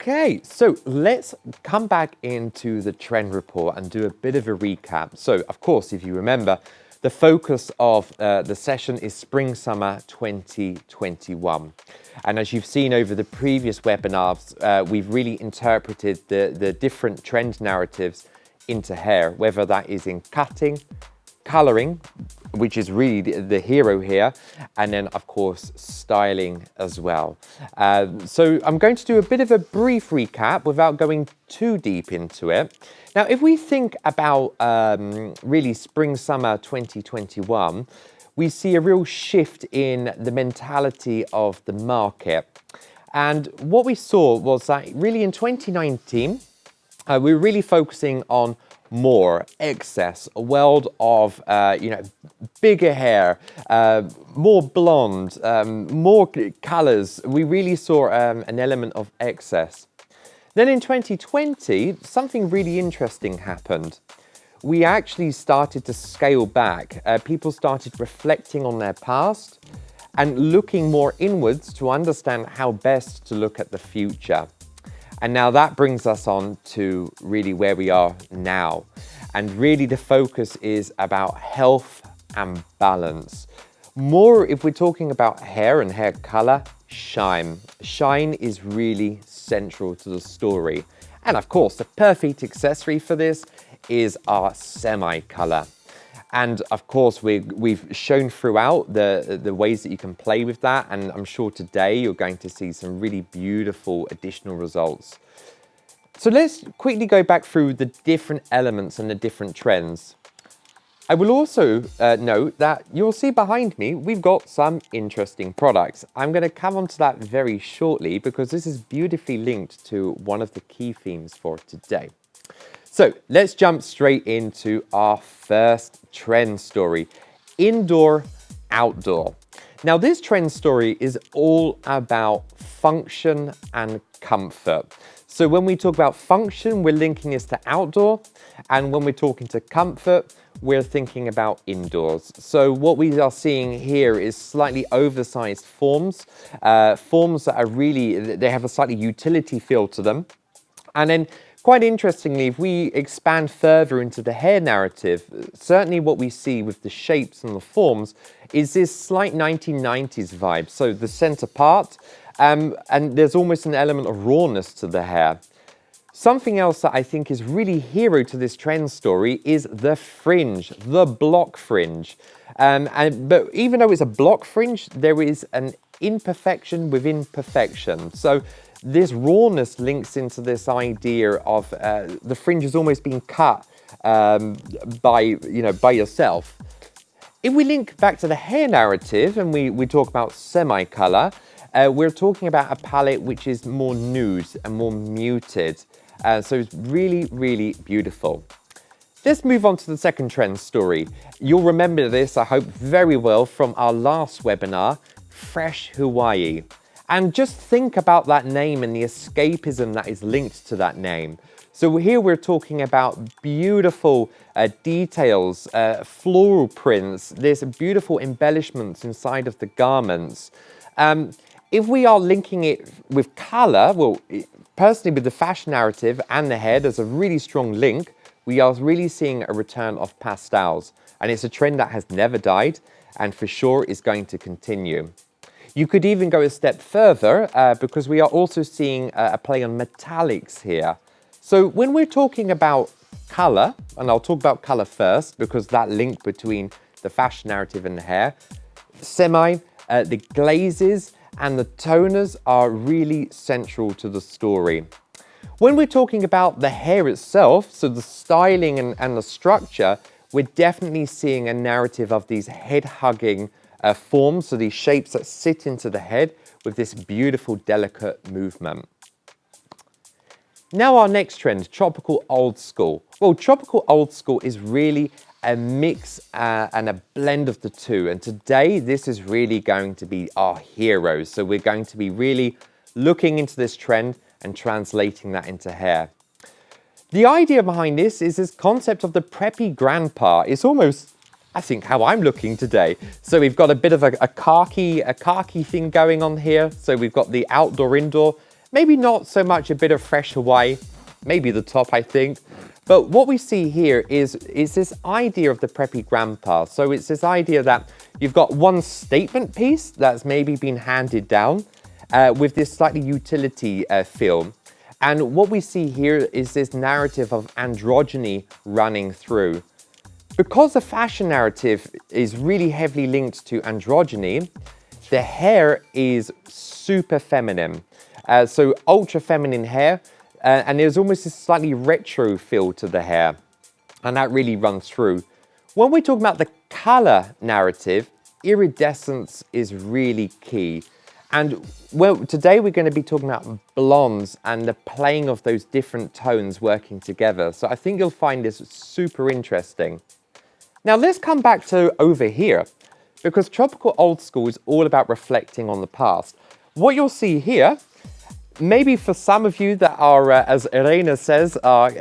Okay, so let's come back into the trend report and do a bit of a recap. So, of course, if you remember, the focus of the session is Spring-Summer 2021. And as you've seen over the previous webinars, we've really interpreted the different trend narratives into hair, whether that is in cutting, coloring, which is really the hero here, and then of course styling as well. So I'm going to do a bit of a brief recap without going too deep into it. Now, if we think about really Spring-Summer 2021, we see a real shift in the mentality of the market. And what we saw was that really in 2019, we were really focusing on more excess, a world of bigger hair, more blonde, more colors. We really saw an element of excess. Then in 2020, something really interesting happened. We actually started to scale back. People started reflecting on their past and looking more inwards to understand how best to look at the future. And now that brings us on to really where we are now. And really the focus is about health and balance. More if we're talking about hair and hair color, shine. Shine is really central to the story. And of course, the perfect accessory for this is our semi-color. And of course, we've shown throughout the ways that you can play with that. And I'm sure today you're going to see some really beautiful additional results. So let's quickly go back through the different elements and the different trends. I will also note that you'll see behind me, we've got some interesting products. I'm going to come on to that very shortly because this is beautifully linked to one of the key themes for today. So let's jump straight into our first trend story, indoor, outdoor. Now this trend story is all about function and comfort. So when we talk about function, we're linking this to outdoor. And when we're talking to comfort, we're thinking about indoors. So what we are seeing here is slightly oversized forms, forms that are really, they have a slightly utility feel to them. And then quite interestingly, if we expand further into the hair narrative, certainly what we see with the shapes and the forms is this slight 1990s vibe. So the center part, and there's almost an element of rawness to the hair. Something else that I think is really hero to this trend story is the fringe, the block fringe. But even though it's a block fringe, there is an imperfection within perfection. So this rawness links into this idea of the fringe is almost being cut by yourself. If we link back to the hair narrative and we talk about semi-color, we're talking about a palette which is more nude and more muted. So it's really, really beautiful. Let's move on to the second trend story. You'll remember this, I hope, very well from our last webinar, Fresh Hawaii. And just think about that name and the escapism that is linked to that name. So here we're talking about beautiful details, floral prints, there's beautiful embellishments inside of the garments. If we are linking it with color, well, personally with the fashion narrative and the hair, there's a really strong link. We are really seeing a return of pastels. And it's a trend that has never died and for sure is going to continue. You could even go a step further because we are also seeing a play on metallics here. So when we're talking about color, and I'll talk about color first because that link between the fashion narrative and the hair, the glazes and the toners are really central to the story. When we're talking about the hair itself, so the styling and the structure, we're definitely seeing a narrative of these head-hugging forms, so these shapes that sit into the head with this beautiful, delicate movement. Now our next trend, tropical old school. Well, tropical old school is really a mix and a blend of the two. And today, this is really going to be our heroes. So we're going to be really looking into this trend and translating that into hair. The idea behind this is this concept of the preppy grandpa. It's almost, I think, how I'm looking today. So we've got a bit of a khaki thing going on here. So we've got the outdoor, indoor. Maybe not so much a bit of fresh Hawaii, maybe the top, I think. But what we see here is this idea of the preppy grandpa. So it's this idea that you've got one statement piece that's maybe been handed down with this slightly utility feel. And what we see here is this narrative of androgyny running through. Because the fashion narrative is really heavily linked to androgyny, the hair is super feminine. So ultra feminine hair. And there's almost this slightly retro feel to the hair, and that really runs through. When we talk about the color narrative, iridescence is really key. And well, today we're going to be talking about blondes and the playing of those different tones working together. So I think you'll find this super interesting. Now let's come back to over here, because tropical old school is all about reflecting on the past. What you'll see here, maybe for some of you that are, as Irena says, are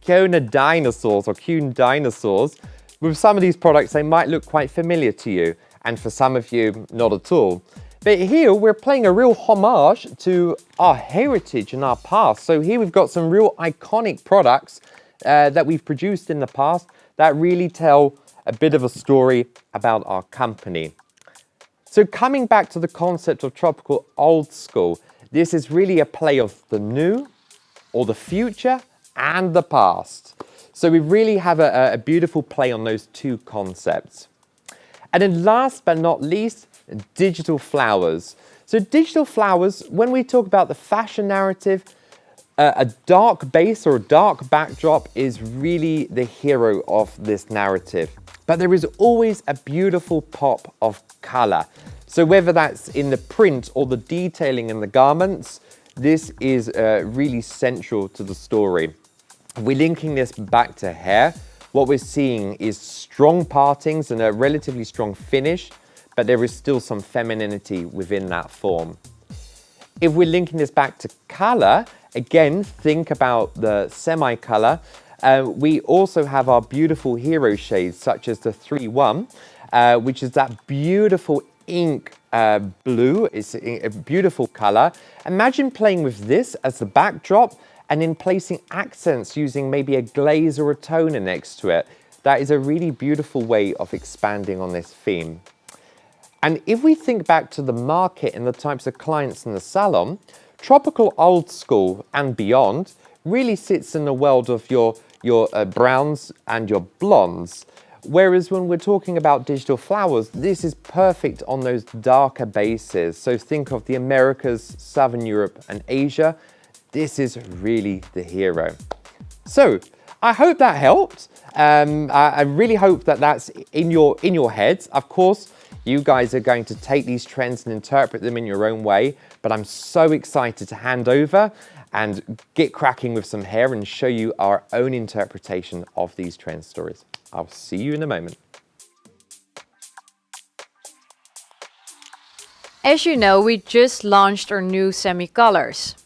Kona dinosaurs or Kuhn dinosaurs, with some of these products, they might look quite familiar to you. And for some of you, not at all. But here, we're playing a real homage to our heritage and our past. So here we've got some real iconic products that we've produced in the past that really tell a bit of a story about our company. So coming back to the concept of tropical old school, this is really a play of the new, or the future, and the past. So we really have a beautiful play on those two concepts. And then last but not least, digital flowers. So digital flowers, when we talk about the fashion narrative, a dark base or a dark backdrop is really the hero of this narrative. But there is always a beautiful pop of color. So whether that's in the print or the detailing in the garments, this is really central to the story. We're linking this back to hair. What we're seeing is strong partings and a relatively strong finish, but there is still some femininity within that form. If we're linking this back to color, again, think about the semi-color. We also have our beautiful hero shades, such as the 3-1, which is that beautiful ink blue. It's a beautiful color. Imagine playing with this as the backdrop and then placing accents using maybe a glaze or a toner next to it. That is a really beautiful way of expanding on this theme. And if we think back to the market and the types of clients in the salon, tropical old school and beyond really sits in the world of your browns and your blondes. Whereas when we're talking about digital flowers, this is perfect on those darker bases. So think of the Americas, Southern Europe and Asia. This is really the hero. So I hope that helped. I really hope that that's in your heads. Of course, you guys are going to take these trends and interpret them in your own way, but I'm so excited to hand over and get cracking with some hair and show you our own interpretation of these trend stories. I'll see you in a moment. As you know, we just launched our new semi-colors,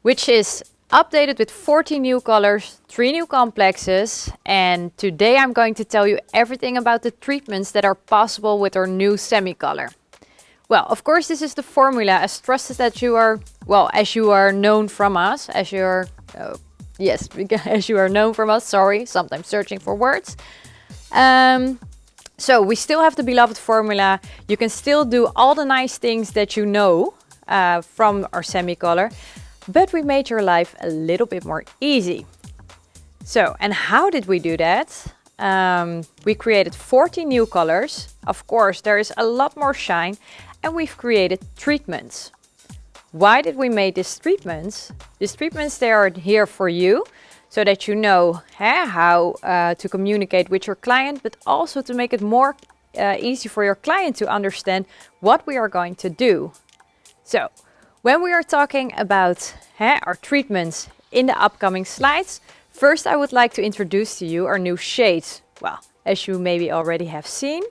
which is updated with 14 new colors, 3 new complexes, and today I'm going to tell you everything about the treatments that are possible with our new semi-color. Well, of course, this is the formula as trusted that you are, well, as you are known from us, as you are, yes, as you are known from us, sorry, sometimes searching for words. So we still have the beloved formula. You can still do all the nice things that you know from our semi-color, but we made your life a little bit more easy. So, and how did we do that? We created 14 new colors. Of course, there is a lot more shine, and we've created treatments. Why did we make these treatments? These treatments, they are here for you, so that you know how to communicate with your client, but also to make it more easy for your client to understand what we are going to do. So, when we are talking about our treatments in the upcoming slides, first I would like to introduce to you our new shades. Well, as you maybe already have seen,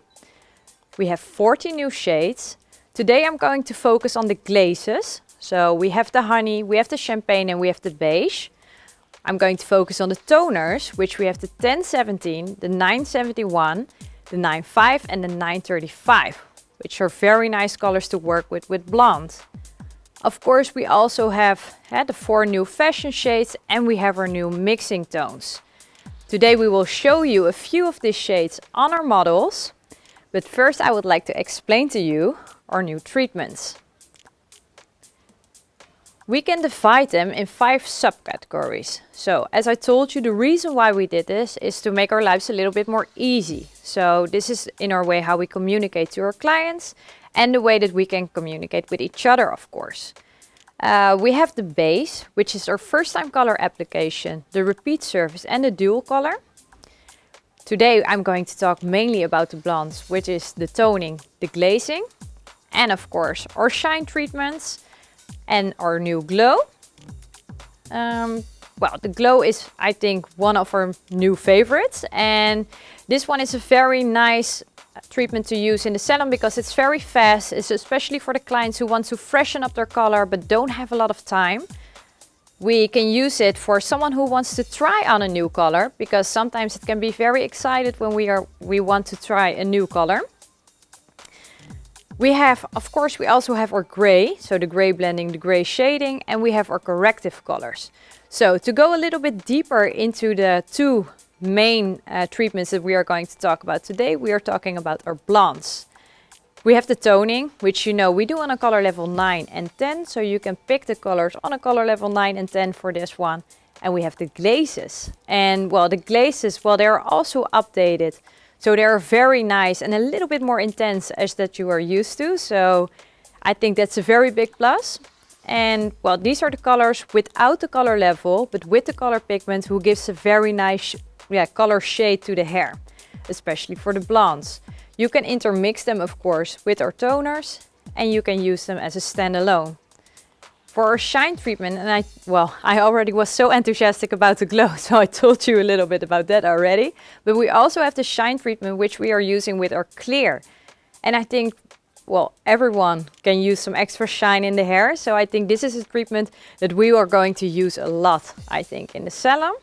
we have 14 new shades. Today I'm going to focus on the glazes. So we have the honey, we have the champagne, and we have the beige. I'm going to focus on the toners, which we have the 1017, the 971, the 95 and the 935, which are very nice colors to work with blonde. Of course, we also have the 4 new fashion shades and we have our new mixing tones. Today we will show you a few of these shades on our models, but first I would like to explain to you our new treatments. We can divide them in 5 subcategories. So as I told you, the reason why we did this is to make our lives a little bit more easy. So this is in our way how we communicate to our clients and the way that we can communicate with each other, of course. We have the base, which is our first time color application, the repeat surface and the dual color. Today I'm going to talk mainly about the blondes, which is the toning, the glazing, and of course our shine treatments and our new glow. Well, the glow is, I think, one of our new favorites, and this one is a very nice treatment to use in the salon because it's very fast. It's especially for the clients who want to freshen up their color but don't have a lot of time. We can use it for someone who wants to try on a new color, because sometimes it can be very excited when we want to try a new color. We have, of course, we also have our gray, so the gray blending, the gray shading, and we have our corrective colors. So to go a little bit deeper into the 2 main treatments that we are going to talk about today, we are talking about our blondes. We have the toning, which you know we do on a color level 9 and 10, so you can pick the colors on a color level 9 and 10 for this one. And we have the glazes. And well, the glazes, well, they are also updated. So they're very nice and a little bit more intense as that you are used to. So I think that's a very big plus. And well, these are the colors without the color level, but with the color pigment, who gives a very nice color shade to the hair, especially for the blondes. You can intermix them, of course, with our toners, and you can use them as a standalone. For our shine treatment, and I already was so enthusiastic about the glow, so I told you a little bit about that already. But we also have the shine treatment, which we are using with our clear. And I think, well, everyone can use some extra shine in the hair. So I think this is a treatment that we are going to use a lot, I think, in the salon.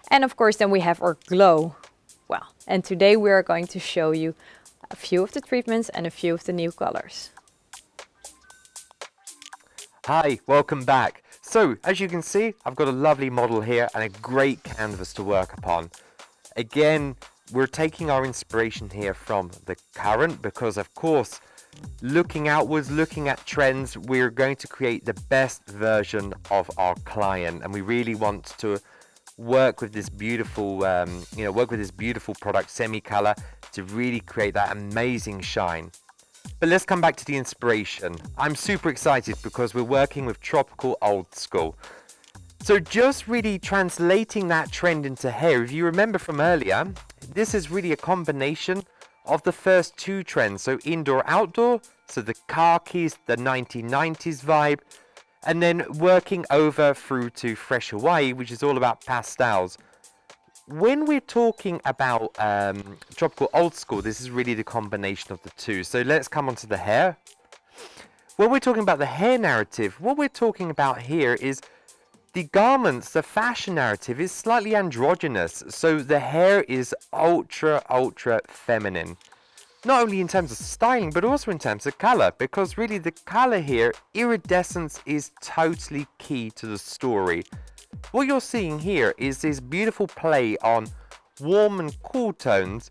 And of course, then we have our glow. Well, and today we are going to show you a few of the treatments and a few of the new colors. Hi, welcome back. So, as you can see, I've got a lovely model here and a great canvas to work upon. Again, we're taking our inspiration here from the current because, of course, looking outwards, looking at trends, we're going to create the best version of our client, and we really want to work with this beautiful, product, semi-color, to really create that amazing shine. But let's come back to the inspiration. I'm super excited because we're working with tropical old school. So just really translating that trend into hair. If you remember from earlier, this is really a combination of the first 2 trends. So indoor, outdoor, so the khakis, the 1990s vibe, and then working over through to Fresh Hawaii, which is all about pastels. When we're talking about tropical old school, this is really the combination of the 2. So let's come on to the hair. When we're talking about the hair narrative, what we're talking about here is the garments, the fashion narrative is slightly androgynous. So the hair is ultra feminine. Not only in terms of styling, but also in terms of color, because really the color here, iridescence, is totally key to the story. What you're seeing here is this beautiful play on warm and cool tones,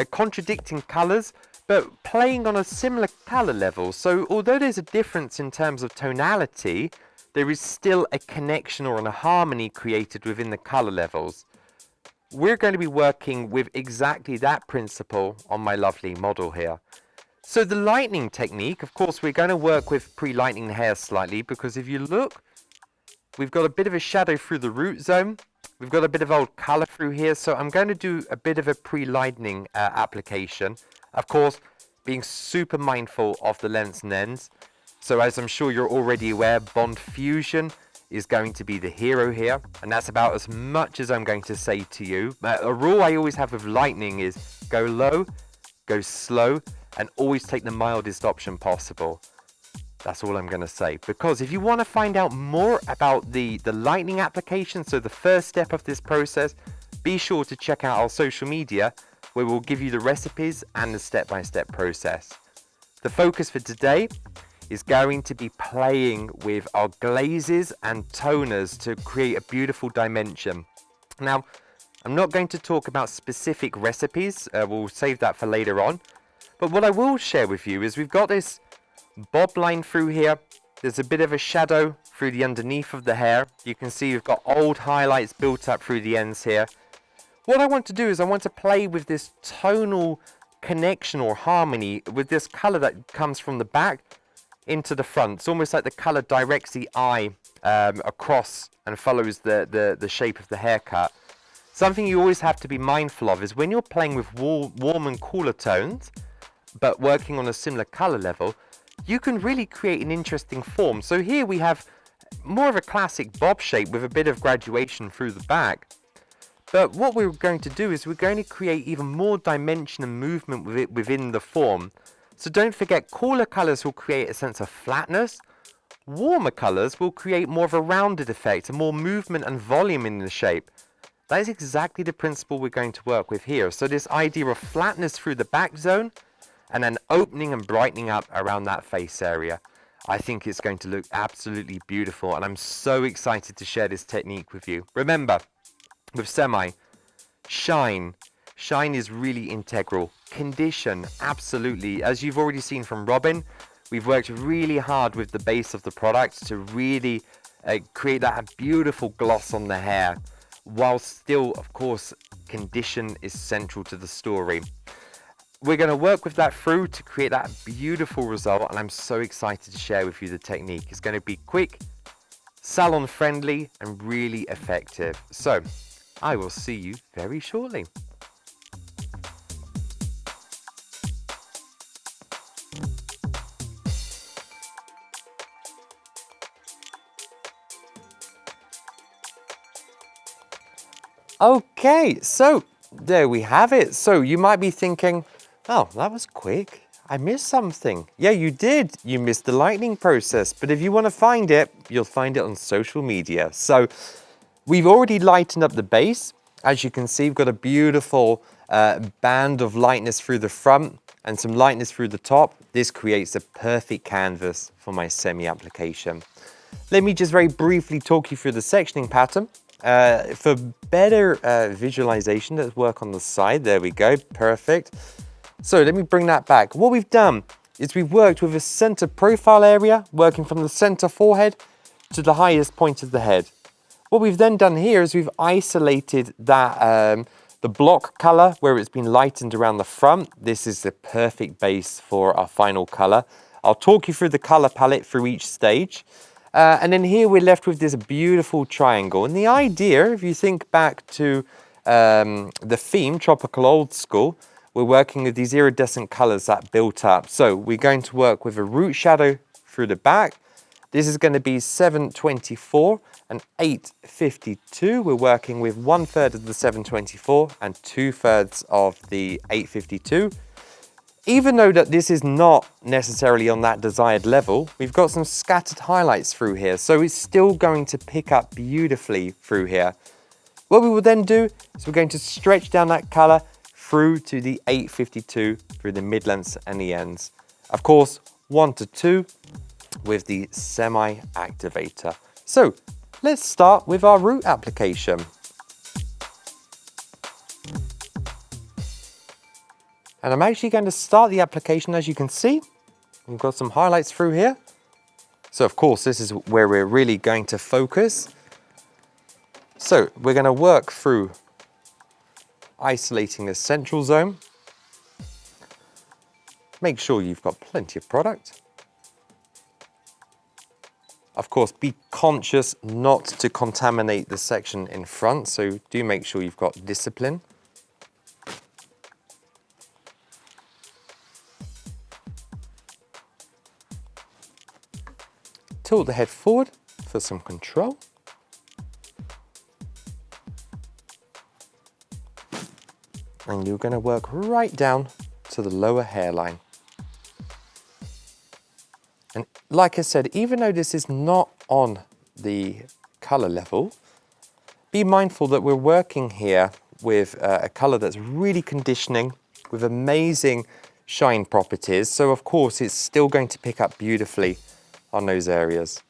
contradicting colors, but playing on a similar color level. So although there's a difference in terms of tonality, there is still a connection or a harmony created within the color levels. We're going to be working with exactly that principle on my lovely model here. So the lightening technique, of course, we're going to work with pre-lightening the hair slightly, because if you look, we've got a bit of a shadow through the root zone. We've got a bit of old color through here. So I'm going to do a bit of a pre-lightening application. Of course, being super mindful of the lengths and ends. So as I'm sure you're already aware, Bond Fusion is going to be the hero here, and that's about as much as I'm going to say to you. A rule I always have with lightning is go low, go slow, and always take the mildest option possible. That's all I'm going to say, because if you want to find out more about the lightning application, so the first step of this process, be sure to check out our social media, where we'll give you the recipes and the step-by-step process. The focus for today is going to be playing with our glazes and toners to create a beautiful dimension. Now, I'm not going to talk about specific recipes, we'll save that for later on. But what I will share with you is we've got this bob line through here. There's a bit of a shadow through the underneath of the hair. You can see we've got old highlights built up through the ends here. What I want to do is I want to play with this tonal connection or harmony with this color that comes from the back into the front. It's almost like the color directs the eye across and follows the shape of the haircut. Something you always have to be mindful of is when you're playing with warm and cooler tones, but working on a similar color level, you can really create an interesting form. So here we have more of a classic bob shape with a bit of graduation through the back. But what we're going to do is we're going to create even more dimension and movement with it within the form. So don't forget, cooler colors will create a sense of flatness. Warmer colors will create more of a rounded effect, and more movement and volume in the shape. That is exactly the principle we're going to work with here. So this idea of flatness through the back zone, and then opening and brightening up around that face area. I think it's going to look absolutely beautiful, and I'm so excited to share this technique with you. Remember, with semi, shine is really integral. Condition, absolutely. As you've already seen from Robin, we've worked really hard with the base of the product to really create that beautiful gloss on the hair, while still, of course, condition is central to the story. We're going to work with that through to create that beautiful result, and I'm so excited to share with you the technique. It's going to be quick, salon friendly, and really effective. So I will see you very shortly. Okay, so there we have it. So you might be thinking, oh, that was quick. I missed something. Yeah, you did. You missed the lightning process. But if you want to find it, you'll find it on social media. So we've already lightened up the base. As you can see, we've got a beautiful band of lightness through the front and some lightness through the top. This creates a perfect canvas for my semi application. Let me just very briefly talk you through the sectioning pattern. For better visualization, let's work on the side. There we go, perfect. So let me bring that back. What we've done is we've worked with a center profile area, working from the center forehead to the highest point of the head. What we've then done here is we've isolated that the block color where it's been lightened around the front. This is the perfect base for our final color. I'll talk you through the color palette through each stage. And then here we're left with this beautiful triangle. And the idea, if you think back to the theme, Tropical Old School, we're working with these iridescent colors that built up. So we're going to work with a root shadow through the back. This is going to be 724 and 852. We're working with 1/3 of the 724 and 2/3 of the 852. Even though that this is not necessarily on that desired level, we've got some scattered highlights through here, so it's still going to pick up beautifully through here. What we will then do is we're going to stretch down that color through to the 852, through the mid-lengths and the ends. Of course, 1 to 2 with the semi-activator. So let's start with our root application. And I'm actually going to start the application. As you can see, we've got some highlights through here. So of course, this is where we're really going to focus. So we're going to work through isolating the central zone. Make sure you've got plenty of product. Of course, be conscious not to contaminate the section in front. So do make sure you've got discipline. Tilt the head forward for some control. And you're going to work right down to the lower hairline. And like I said, even though this is not on the color level, be mindful that we're working here with a color that's really conditioning, with amazing shine properties. So of course it's still going to pick up beautifully on those areas.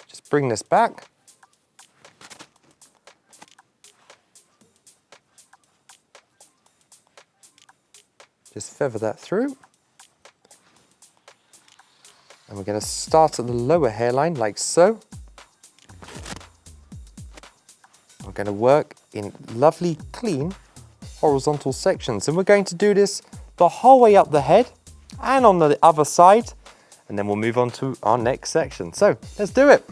Just bring this back. Just feather that through. And we're going to start at the lower hairline like so. We're going to work in lovely, clean, horizontal sections. And we're going to do this the whole way up the head and on the other side. And then we'll move on to our next section. So let's do it.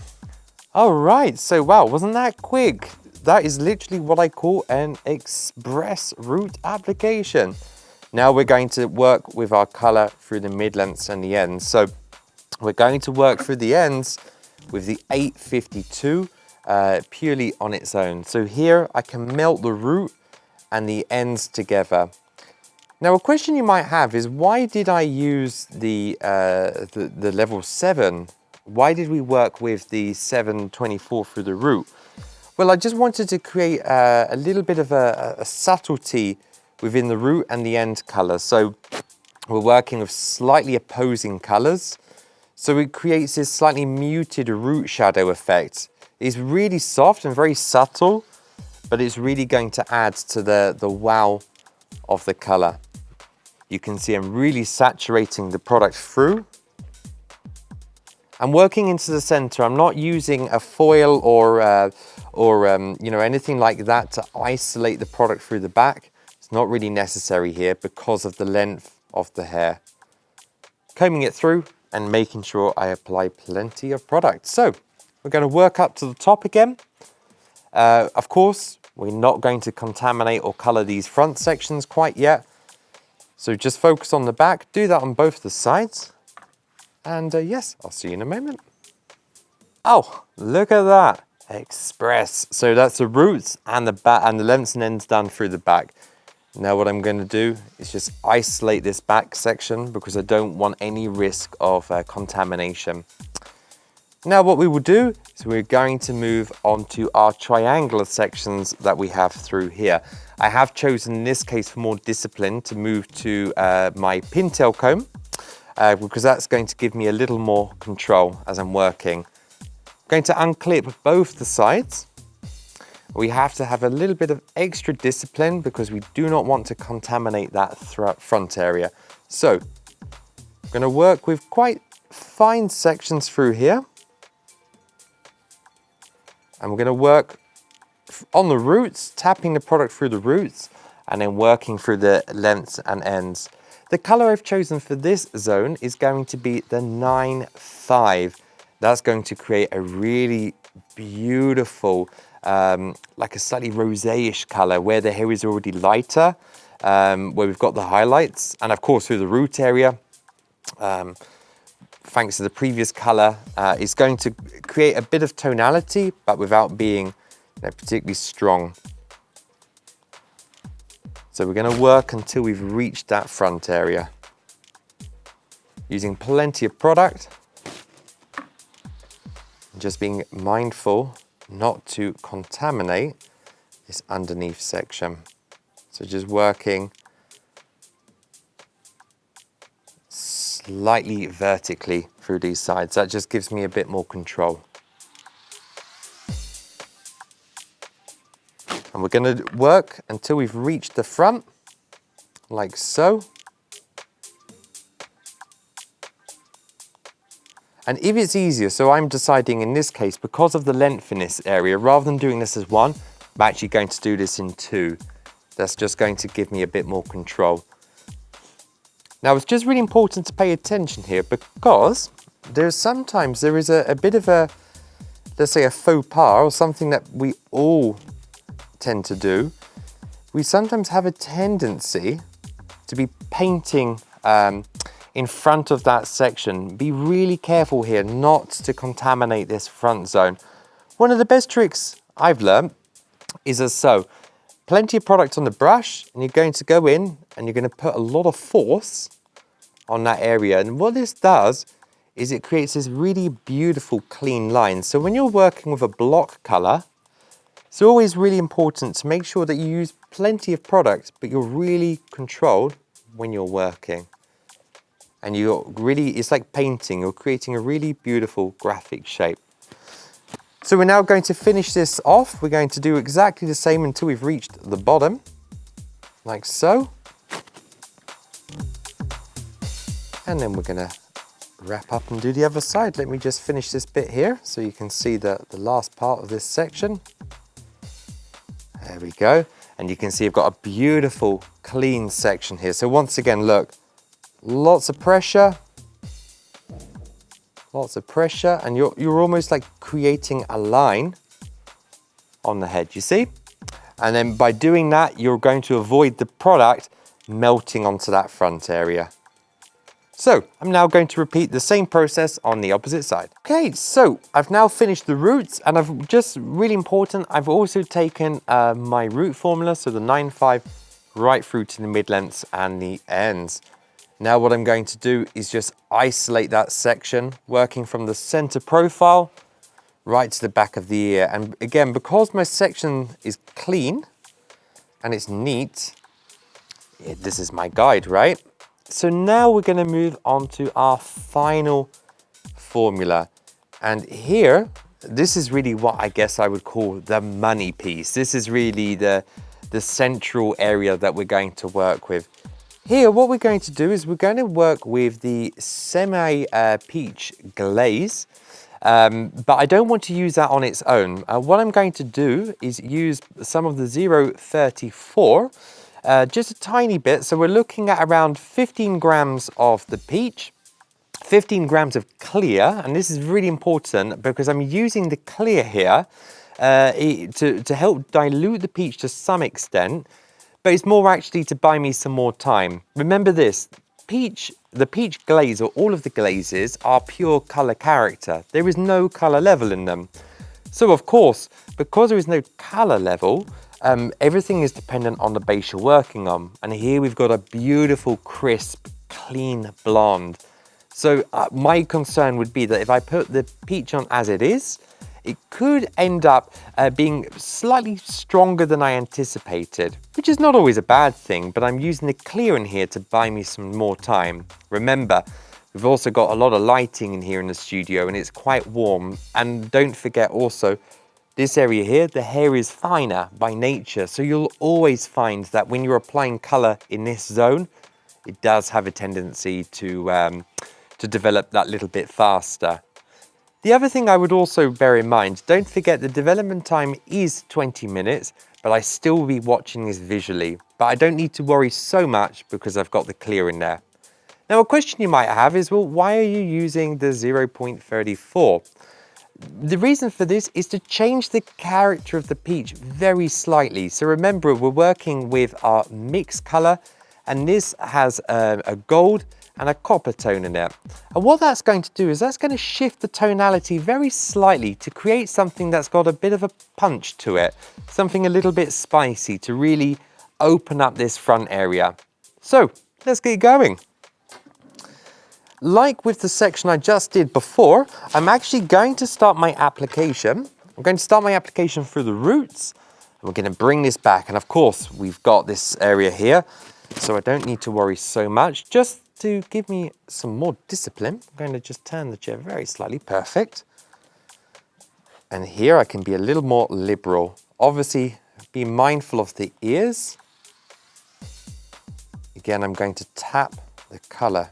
All right. So wow, wasn't that quick? That is literally what I call an express route application. Now we're going to work with our color through the mid-lengths and the ends. So we're going to work through the ends with the 852 purely on its own. So here I can melt the root and the ends together. Now a question you might have is, why did I use the level 7? Why did we work with the 724 through the root? Well, I just wanted to create a little bit of a subtlety within the root and the end color. So we're working with slightly opposing colors. So it creates this slightly muted root shadow effect. It's really soft and very subtle, but it's really going to add to the wow of the color. You can see I'm really saturating the product through. I'm working into the center. I'm not using a foil or you know, anything like that to isolate the product through the back. It's not really necessary here because of the length of the hair. Combing it through and making sure I apply plenty of product. So we're going to work up to the top again. Of course, we're not going to contaminate or color these front sections quite yet. So just focus on the back, do that on both the sides. And yes, I'll see you in a moment. Oh, look at that, express. So that's the roots and the back and the lengths and ends done through the back. Now what I'm going to do is just isolate this back section because I don't want any risk of contamination. Now what we will do is we're going to move on to our triangular sections that we have through here. I have chosen in this case for more discipline to move to my pintail comb because that's going to give me a little more control as I'm working. I'm going to unclip both the sides. We have to have a little bit of extra discipline because we do not want to contaminate that front area. So I'm going to work with quite fine sections through here. And we're going to work on the roots, tapping the product through the roots, and then working through the lengths and ends. The color I've chosen for this zone is going to be the 9-5. That's going to create a really beautiful, like a slightly rosé-ish color where the hair is already lighter, where we've got the highlights, and of course through the root area. Thanks to the previous color, is going to create a bit of tonality, but without being particularly strong. So we're going to work until we've reached that front area. Using plenty of product. Just being mindful not to contaminate this underneath section. So just working slightly vertically through these sides. That just gives me a bit more control. And we're going to work until we've reached the front, like so. And if it's easier, so I'm deciding in this case, because of the length in this area, rather than doing this as one, I'm actually going to do this in two. That's just going to give me a bit more control. Now, it's just really important to pay attention here because sometimes there is a bit of a, let's say a faux pas or something that we all tend to do. We sometimes have a tendency to be painting in front of that section. Be really careful here not to contaminate this front zone. One of the best tricks I've learned is as so. Plenty of product on the brush, and you're going to go in and you're going to put a lot of force on that area. And what this does is it creates this really beautiful clean line. So when you're working with a block color, it's always really important to make sure that you use plenty of product, but you're really controlled when you're working. And it's like painting, you're creating a really beautiful graphic shape. So we're now going to finish this off. We're going to do exactly the same until we've reached the bottom, like so. And then we're gonna wrap up and do the other side. Let me just finish this bit here so you can see the last part of this section. There we go. And you can see I've got a beautiful clean section here. So once again, look, lots of pressure, and you're almost like creating a line on the head, you see? And then by doing that, you're going to avoid the product melting onto that front area. So I'm now going to repeat the same process on the opposite side. Okay, so I've now finished the roots, and I've just, really important, I've also taken my root formula, so the 9-5, right through to the mid-lengths and the ends. Now what I'm going to do is just isolate that section, working from the center profile right to the back of the ear. And again, because my section is clean and it's neat, this is my guide, right? So now we're going to move on to our final formula. And here, this is really what I guess I would call the money piece. This is really the central area that we're going to work with. Here, what we're going to do is we're going to work with the semi-peach glaze, but I don't want to use that on its own. What I'm going to do is use some of the 034, just a tiny bit. So we're looking at around 15 grams of the peach, 15 grams of clear, and this is really important because I'm using the clear here to help dilute the peach to some extent, but it's more actually to buy me some more time. Remember this, the peach glaze, or all of the glazes, are pure color character. There is no color level in them. So of course, because there is no color level, everything is dependent on the base you're working on. And here we've got a beautiful, crisp, clean blonde. So my concern would be that if I put the peach on as it is, it could end up being slightly stronger than I anticipated, which is not always a bad thing, but I'm using the clear in here to buy me some more time. Remember, we've also got a lot of lighting in here in the studio and it's quite warm. And don't forget also, this area here, the hair is finer by nature. So you'll always find that when you're applying color in this zone, it does have a tendency to develop that little bit faster. The other thing I would also bear in mind, don't forget the development time is 20 minutes, but I still will be watching this visually. But I don't need to worry so much because I've got the clear in there. Now a question you might have is, well, why are you using the 0.34? The reason for this is to change the character of the peach very slightly. So remember, we're working with our mixed color, and this has a gold and a copper tone in it. And what that's going to do is that's going to shift the tonality very slightly to create something that's got a bit of a punch to it, something a little bit spicy to really open up this front area. So let's get going. Like with the section I just did before, I'm actually going to start my application. I'm going to start my application through the roots. And we're going to bring this back. And of course, we've got this area here, so I don't need to worry so much. Just to give me some more discipline, I'm going to just turn the chair very slightly. Perfect. And here I can be a little more liberal. Obviously, be mindful of the ears. Again, I'm going to tap the color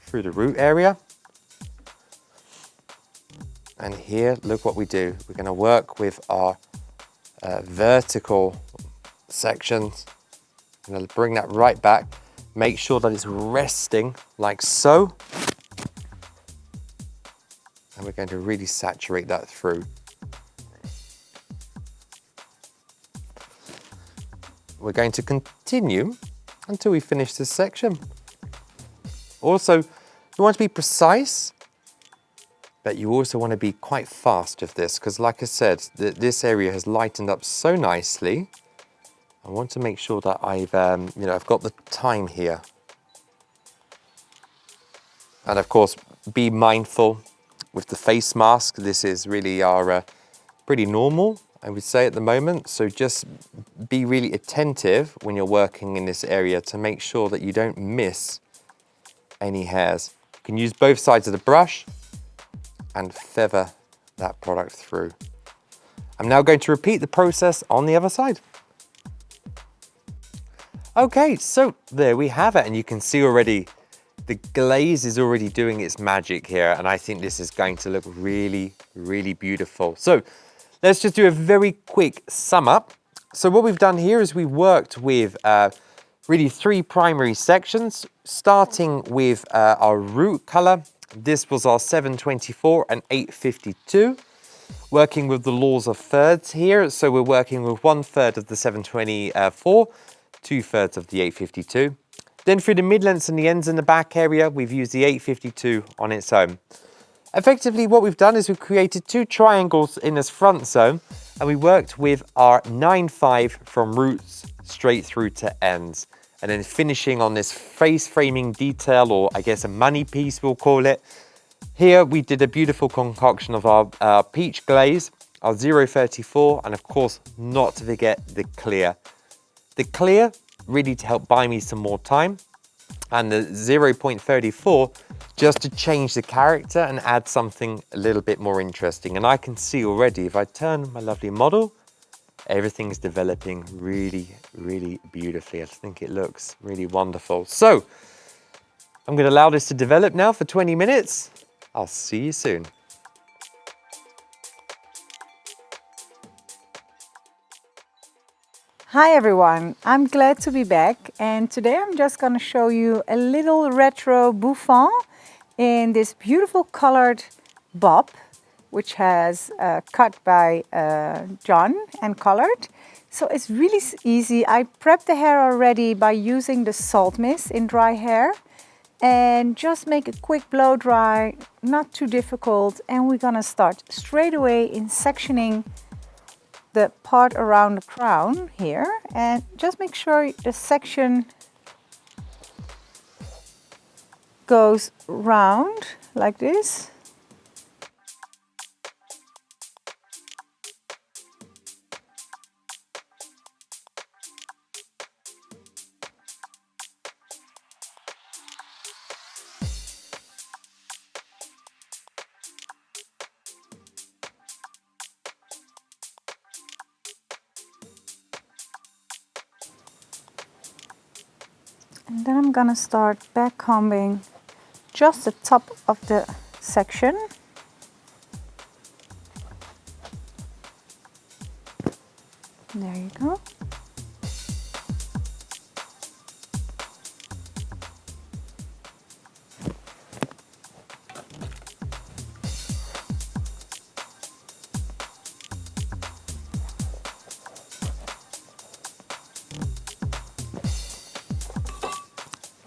through the root area. And here, look what we do. We're going to work with our vertical sections. I'm going to bring that right back. Make sure that it's resting like so. And we're going to really saturate that through. We're going to continue until we finish this section. Also, you want to be precise, but you also want to be quite fast with this, because like I said, this area has lightened up so nicely. I want to make sure that I've got the time here. And of course, be mindful with the face mask. This is really our pretty normal I would say, at the moment. So just be really attentive when you're working in this area to make sure that you don't miss any hairs. You can use both sides of the brush and feather that product through. I'm now going to repeat the process on the other side. Okay, so there we have it, and you can see already the glaze is already doing its magic here, and I think this is going to look really, really beautiful. So let's just do a very quick sum up. So what we've done here is we worked with really 3 primary sections, starting with our root color. This was our 724 and 852. Working with the laws of thirds here. So we're working with 1/3 of the 724, 2/3 of the 852. Then through the mid-lengths and the ends in the back area, we've used the 852 on its own. Effectively, what we've done is we've created 2 triangles in this front zone, and we worked with our 9/5 from roots straight through to ends. And then finishing on this face framing detail, or I guess a money piece we'll call it. Here we did a beautiful concoction of our peach glaze, our 034, and of course not to forget the clear. The clear really to help buy me some more time, and the 0.34 just to change the character and add something a little bit more interesting. And I can see already, if I turn my lovely model, everything's developing really, really beautifully. I think it looks really wonderful. So I'm going to allow this to develop now for 20 minutes. I'll see you soon. Hi everyone, I'm glad to be back, and today I'm just going to show you a little retro bouffant in this beautiful colored bob, which has cut by John and colored. So it's really easy. I prepped the hair already by using the salt mist in dry hair, and just make a quick blow dry, not too difficult, and we're gonna start straight away in sectioning the part around the crown here, and just make sure the section goes round like this. And then I'm gonna start backcombing just the top of the section. There you go.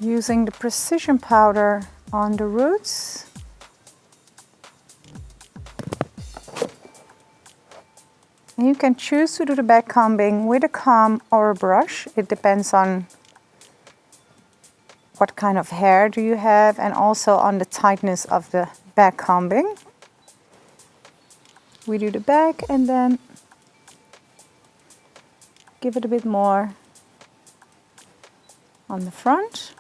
Using the precision powder on the roots. And you can choose to do the backcombing with a comb or a brush. It depends on what kind of hair do you have, and also on the tightness of the backcombing. We do the back and then give it a bit more on the front.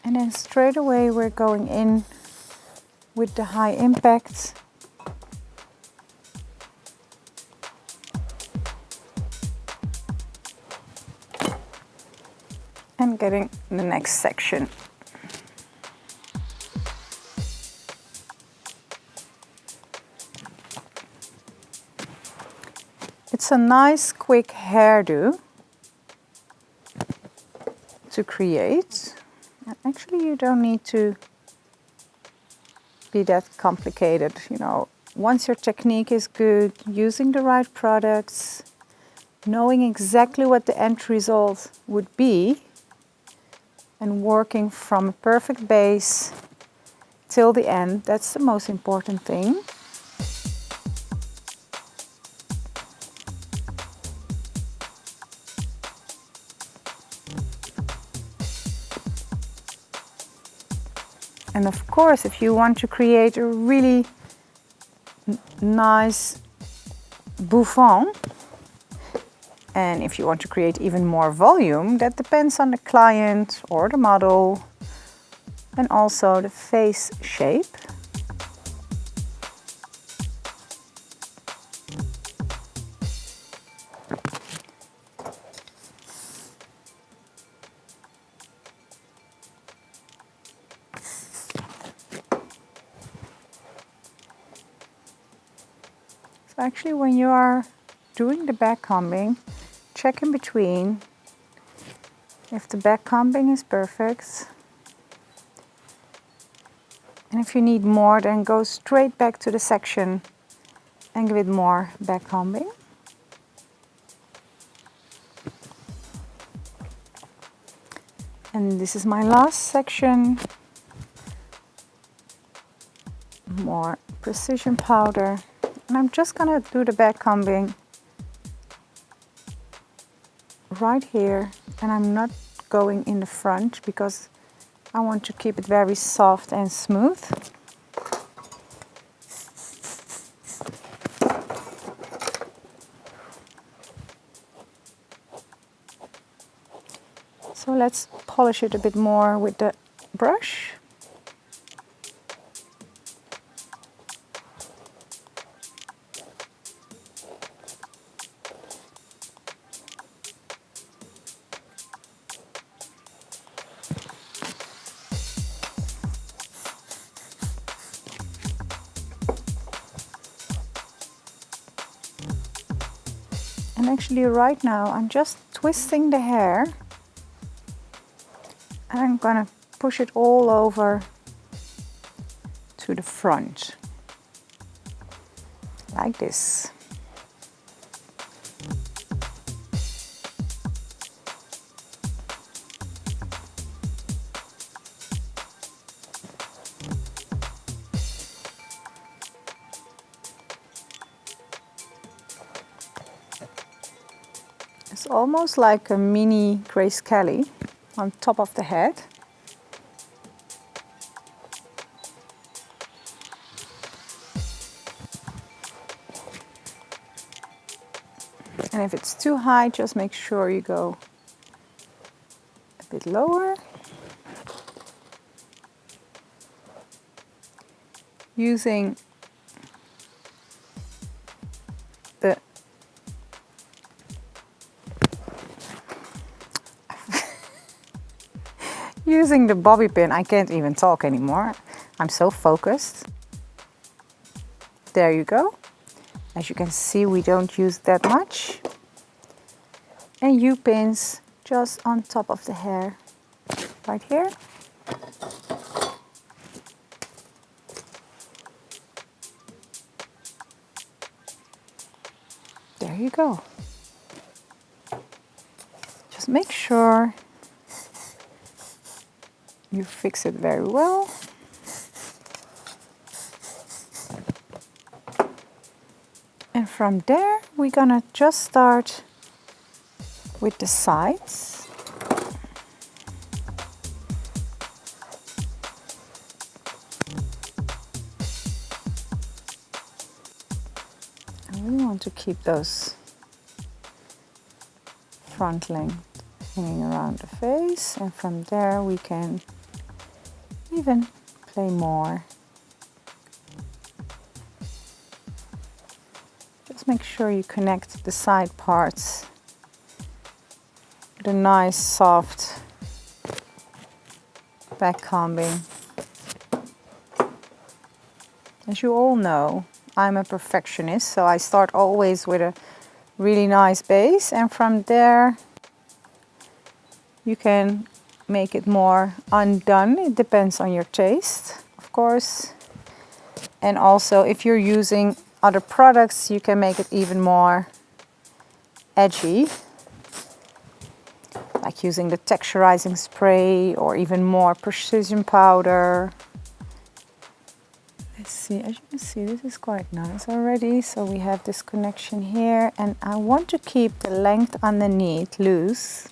And then straight away we're going in with the high impact. And getting the next section. It's a nice quick hairdo to create. Actually, you don't need to be that complicated, you know. Once your technique is good, using the right products, knowing exactly what the end result would be, and working from a perfect base till the end, that's the most important thing. And of course, if you want to create a really nice bouffant, and if you want to create even more volume, that depends on the client or the model, and also the face shape. So actually, when you are doing the backcombing, check in between if the backcombing is perfect. And if you need more, then go straight back to the section and give it more backcombing. And this is my last section. More precision powder. And I'm just gonna do the backcombing right here, and I'm not going in the front because I want to keep it very soft and smooth. So let's polish it a bit more with the brush. And actually right now I'm just twisting the hair and I'm gonna push it all over to the front, like this. It's almost like a mini Grace Kelly on top of the head. And if it's too high, just make sure you go a bit lower. Using the using the bobby pin, I can't even talk anymore. I'm so focused. There you go. As you can see, we don't use that much. And U-pins just on top of the hair, right here. There you go. Just make sure you fix it very well. And from there, we're gonna just start with the sides. I really want to keep those front length hanging around the face, and from there we can even play more. Just make sure you connect the side parts with a nice soft backcombing. As you all know, I'm a perfectionist, so I start always with a really nice base, and from there you can make it more undone. It depends on your taste, of course. And also, if you're using other products, you can make it even more edgy, like using the texturizing spray or even more precision powder. Let's see, as you can see, this is quite nice already. So we have this connection here, and I want to keep the length underneath loose.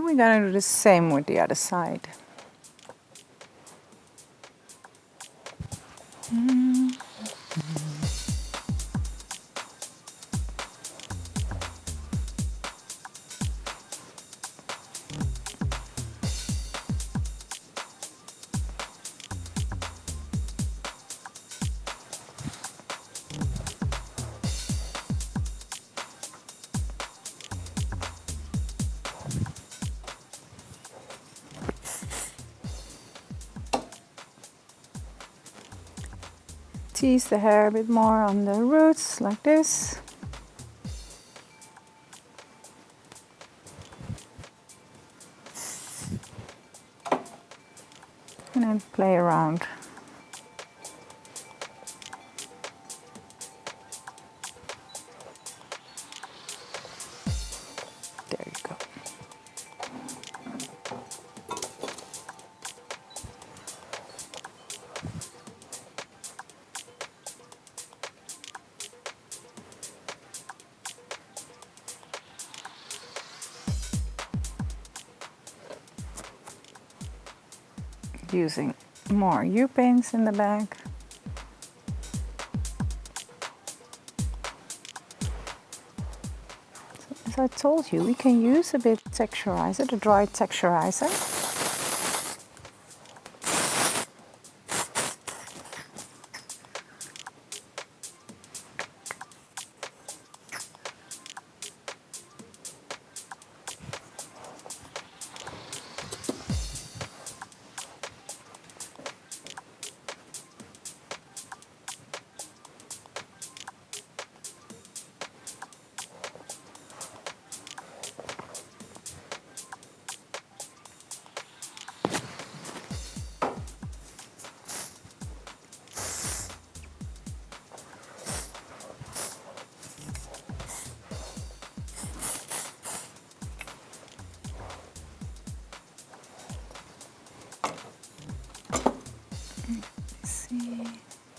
we're going to do the same with the other side. Tease the hair a bit more on the roots, like this. And then play around. There you go. Using more U-paints in the back. So, as I told you, we can use a bit of texturizer, the dry texturizer.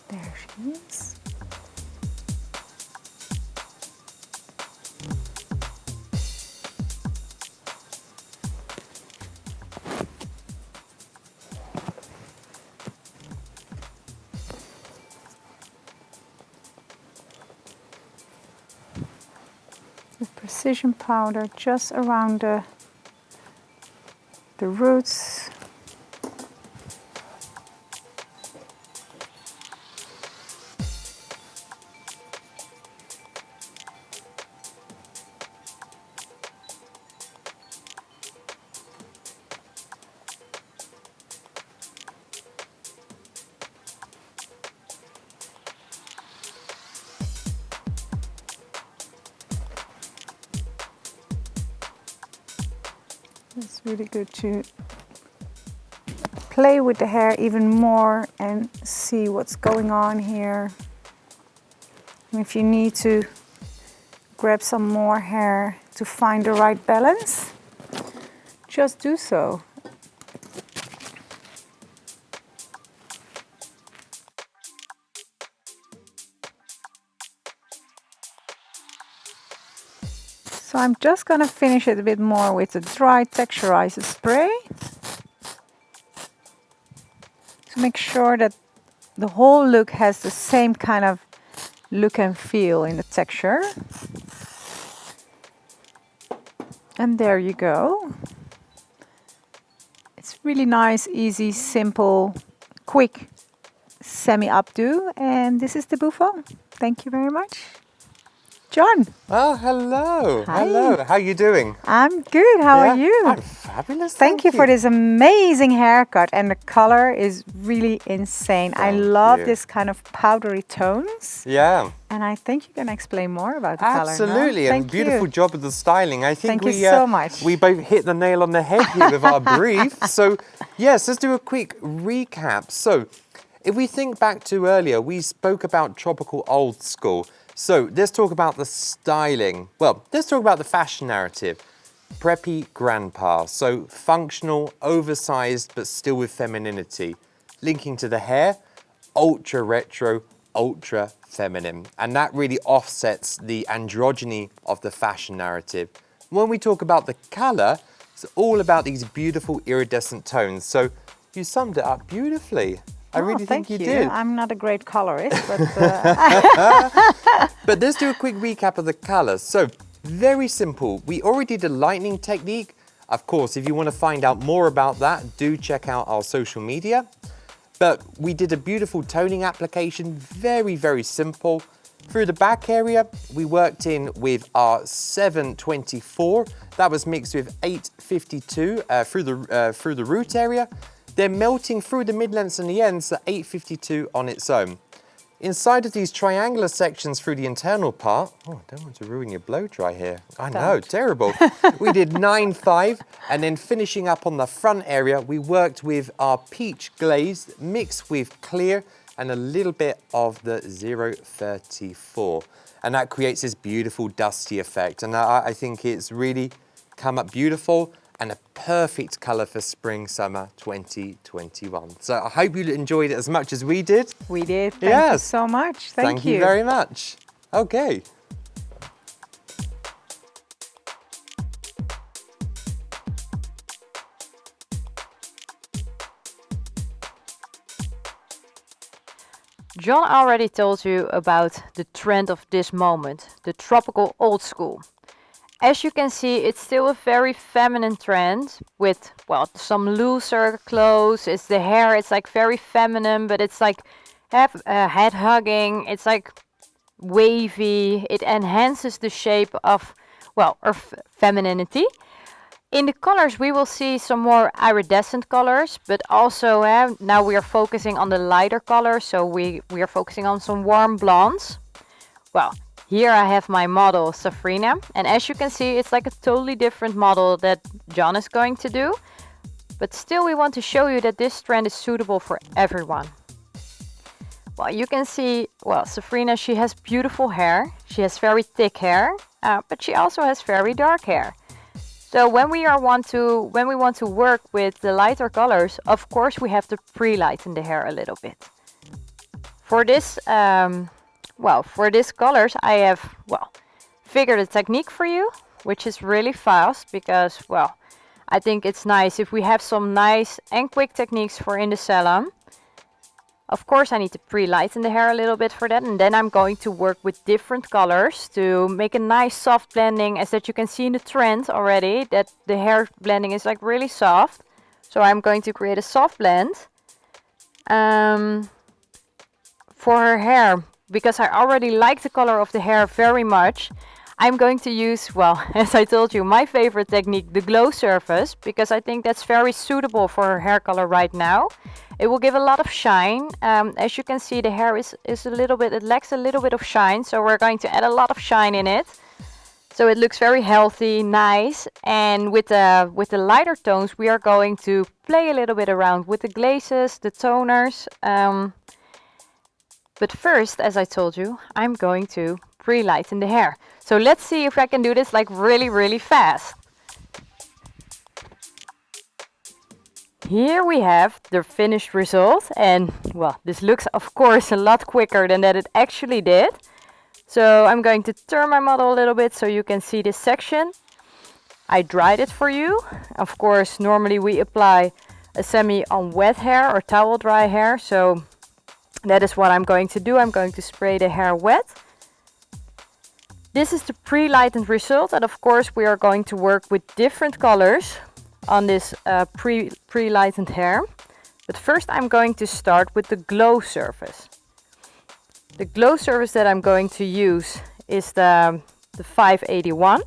There she is. With precision powder just around the roots. It's really good to play with the hair even more and see what's going on here. And if you need to grab some more hair to find the right balance, just do so. So I'm just going to finish it a bit more with the dry texturizer spray to make sure that the whole look has the same kind of look and feel in the texture. And there you go. It's really nice, easy, simple, quick semi-updo, and this is the bouffant. Thank you very much. John. Oh, hello. Hi. Hello. How are you doing? I'm good. How are you? I'm fabulous. Thank you for this amazing haircut, and the color is really insane. I love you. this kind of powdery tones. Yeah. And I think you're going to explain more about the color now. Absolutely, and Thank beautiful you. job with the styling. I think Thank you so much. we both hit the nail on the head here with our brief. So, yes, let's do a quick recap. So, if we think back to earlier, we spoke about tropical old school. So, let's talk about the styling. Well, let's talk about the fashion narrative. Preppy grandpa, so functional, oversized, but still with femininity. Linking to the hair, ultra retro, ultra feminine. And that really offsets the androgyny of the fashion narrative. When we talk about the color, It's all about these beautiful iridescent tones. So you summed it up beautifully. I really think you did. I'm not a great colorist, but But let's do a quick recap of the colors. So very simple. We already did a lightning technique. Of course, if you want to find out more about that, do check out our social media. But we did a beautiful toning application, very, very simple. Through the back area, we worked in with our 724. That was mixed with 852 through the root area. Then melting through the mid-lengths and the ends, the 852 on its own. Inside of these triangular sections through the internal part, oh, I don't want to ruin your blow dry here. I know, terrible. We did 9-5, and then finishing up on the front area, we worked with our peach glaze mixed with clear and a little bit of the 034. And that creates this beautiful dusty effect. And I think it's really come up beautiful and a perfect color for spring, summer 2021. So I hope you enjoyed it as much as we did. we did. Thank you so much. Thank you very much. Okay. John already told you about the trend of this moment, the tropical old school. As you can see, it's still a very feminine trend with, well, some looser clothes. It's the hair, it's like very feminine, but it's like head hugging. It's like wavy. It enhances the shape of, well, our femininity. In the colors, we will see some more iridescent colors, but also now we are focusing on the lighter colors. So we are focusing on some warm blondes. Well, here I have my model, Safrina, and as you can see, it's like a totally different model that John is going to do. But still, we want to show you that this trend is suitable for everyone. Well, you can see, well, Safrina, she has beautiful hair. She has very thick hair, but she also has very dark hair. So when we want to work with the lighter colors, of course, we have to pre-lighten the hair a little bit. For this, for these colors, I have, figured a technique for you, which is really fast because, I think it's nice if we have some nice and quick techniques for in the salon. Of course, I need to pre-lighten the hair a little bit for that, and then I'm going to work with different colors to make a nice soft blending, as that you can see in the trend already, that the hair blending is like really soft. So I'm going to create a soft blend for her hair. Because I already like the color of the hair very much, I'm going to use, as I told you, my favorite technique, the glow surface, because I think that's very suitable for her hair color right now. It will give a lot of shine. As you can see, the hair is a little bit, it lacks a little bit of shine, so we're going to add a lot of shine in it. So it looks very healthy, nice, and with the lighter tones, we are going to play a little bit around with the glazes, the toners. But first, as I told you, I'm going to pre-lighten the hair. So let's see if I can do this like really, really fast. Here we have the finished result. And this looks of course a lot quicker than that it actually did. So I'm going to turn my model a little bit so you can see this section. I dried it for you. Of course, normally we apply a semi on wet hair or towel dry hair. So that is what I'm going to do. I'm going to spray the hair wet. This is the pre-lightened result, and of course we are going to work with different colors on this pre-lightened hair. But first I'm going to start with the glow surface. The glow surface that I'm going to use is the 581.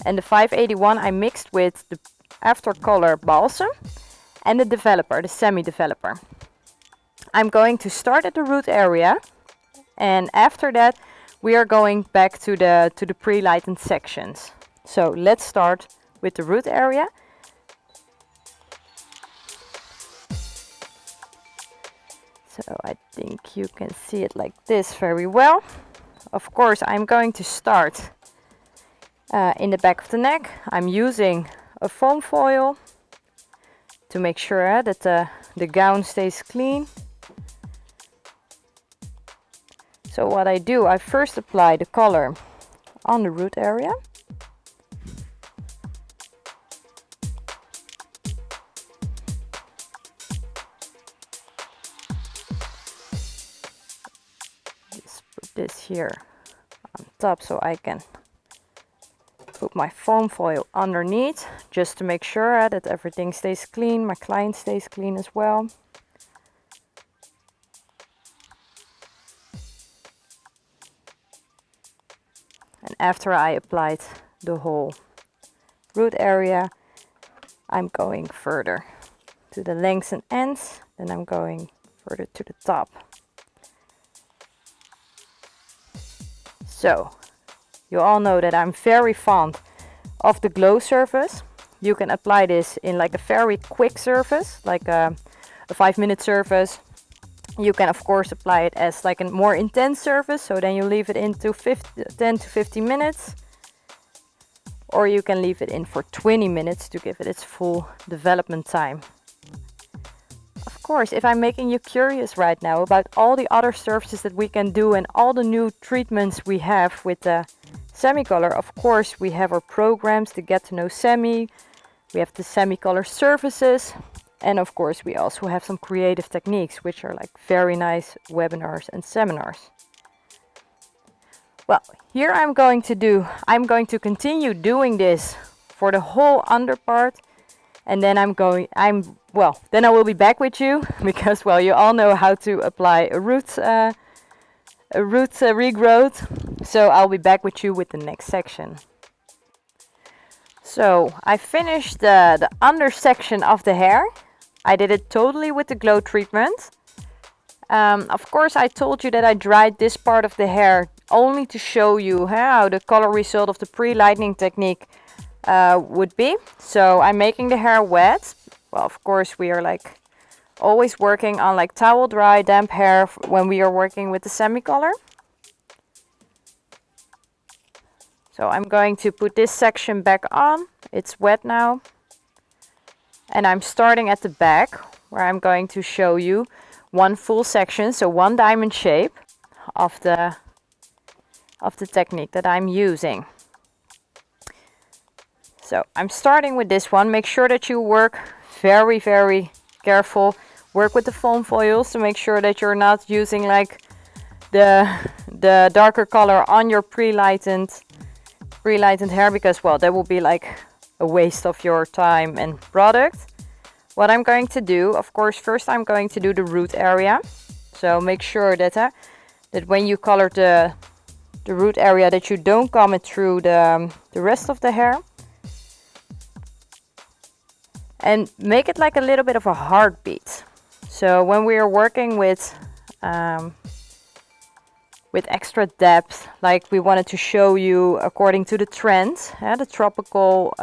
And the 581 I mixed with the After Color Balsam and the developer, the semi-developer. I'm going to start at the root area, and after that we are going back to the pre-lightened sections. So let's start with the root area. So I think you can see it like this very well. Of course, I'm going to start in the back of the neck. I'm using a foam foil to make sure that the gown stays clean. So what I do, I first apply the color on the root area. this here on top so I can put my foam foil underneath just to make sure that everything stays clean, my client stays clean as well. And after I applied the whole root area, I'm going further to the lengths and ends, then I'm going further to the top. So, you all know that I'm very fond of the glow surface. You can apply this in like a very quick surface, like a 5-minute surface. You can of course apply it as like a more intense surface, so then you leave it into 10 to 15 minutes. Or you can leave it in for 20 minutes to give it its full development time. Of course, if I'm making you curious right now about all the other surfaces that we can do and all the new treatments we have with the semi-color, of course we have our programs to get to know semi, we have the semi-color surfaces, and of course we also have some creative techniques, which are like very nice webinars and seminars. Well, here I'm going to continue doing this for the whole under part, and then then I will be back with you because, well, you all know how to apply a root regrowth. So I'll be back with you with the next section. So I finished the under section of the hair. I did it totally with the glow treatment. Of course, I told you that I dried this part of the hair only to show you how the color result of the pre-lightening technique would be. So I'm making the hair wet. Well, of course, we are like always working on like towel dry, damp hair when we are working with the semi-color. So I'm going to put this section back on. It's wet now. And I'm starting at the back where I'm going to show you one full section, so one diamond shape of the technique that I'm using. So I'm starting with this one. Make sure that you work very, very careful. Work with the foam foils to make sure that you're not using like the darker color on your pre-lightened hair, because, well, that will be like a waste of your time and product. What I'm going to do, of course, first I'm going to do the root area. So make sure that that when you color the root area, that you don't comb it through the rest of the hair. And make it like a little bit of a heartbeat. So when we are working with extra depth, like we wanted to show you according to the trend, the tropical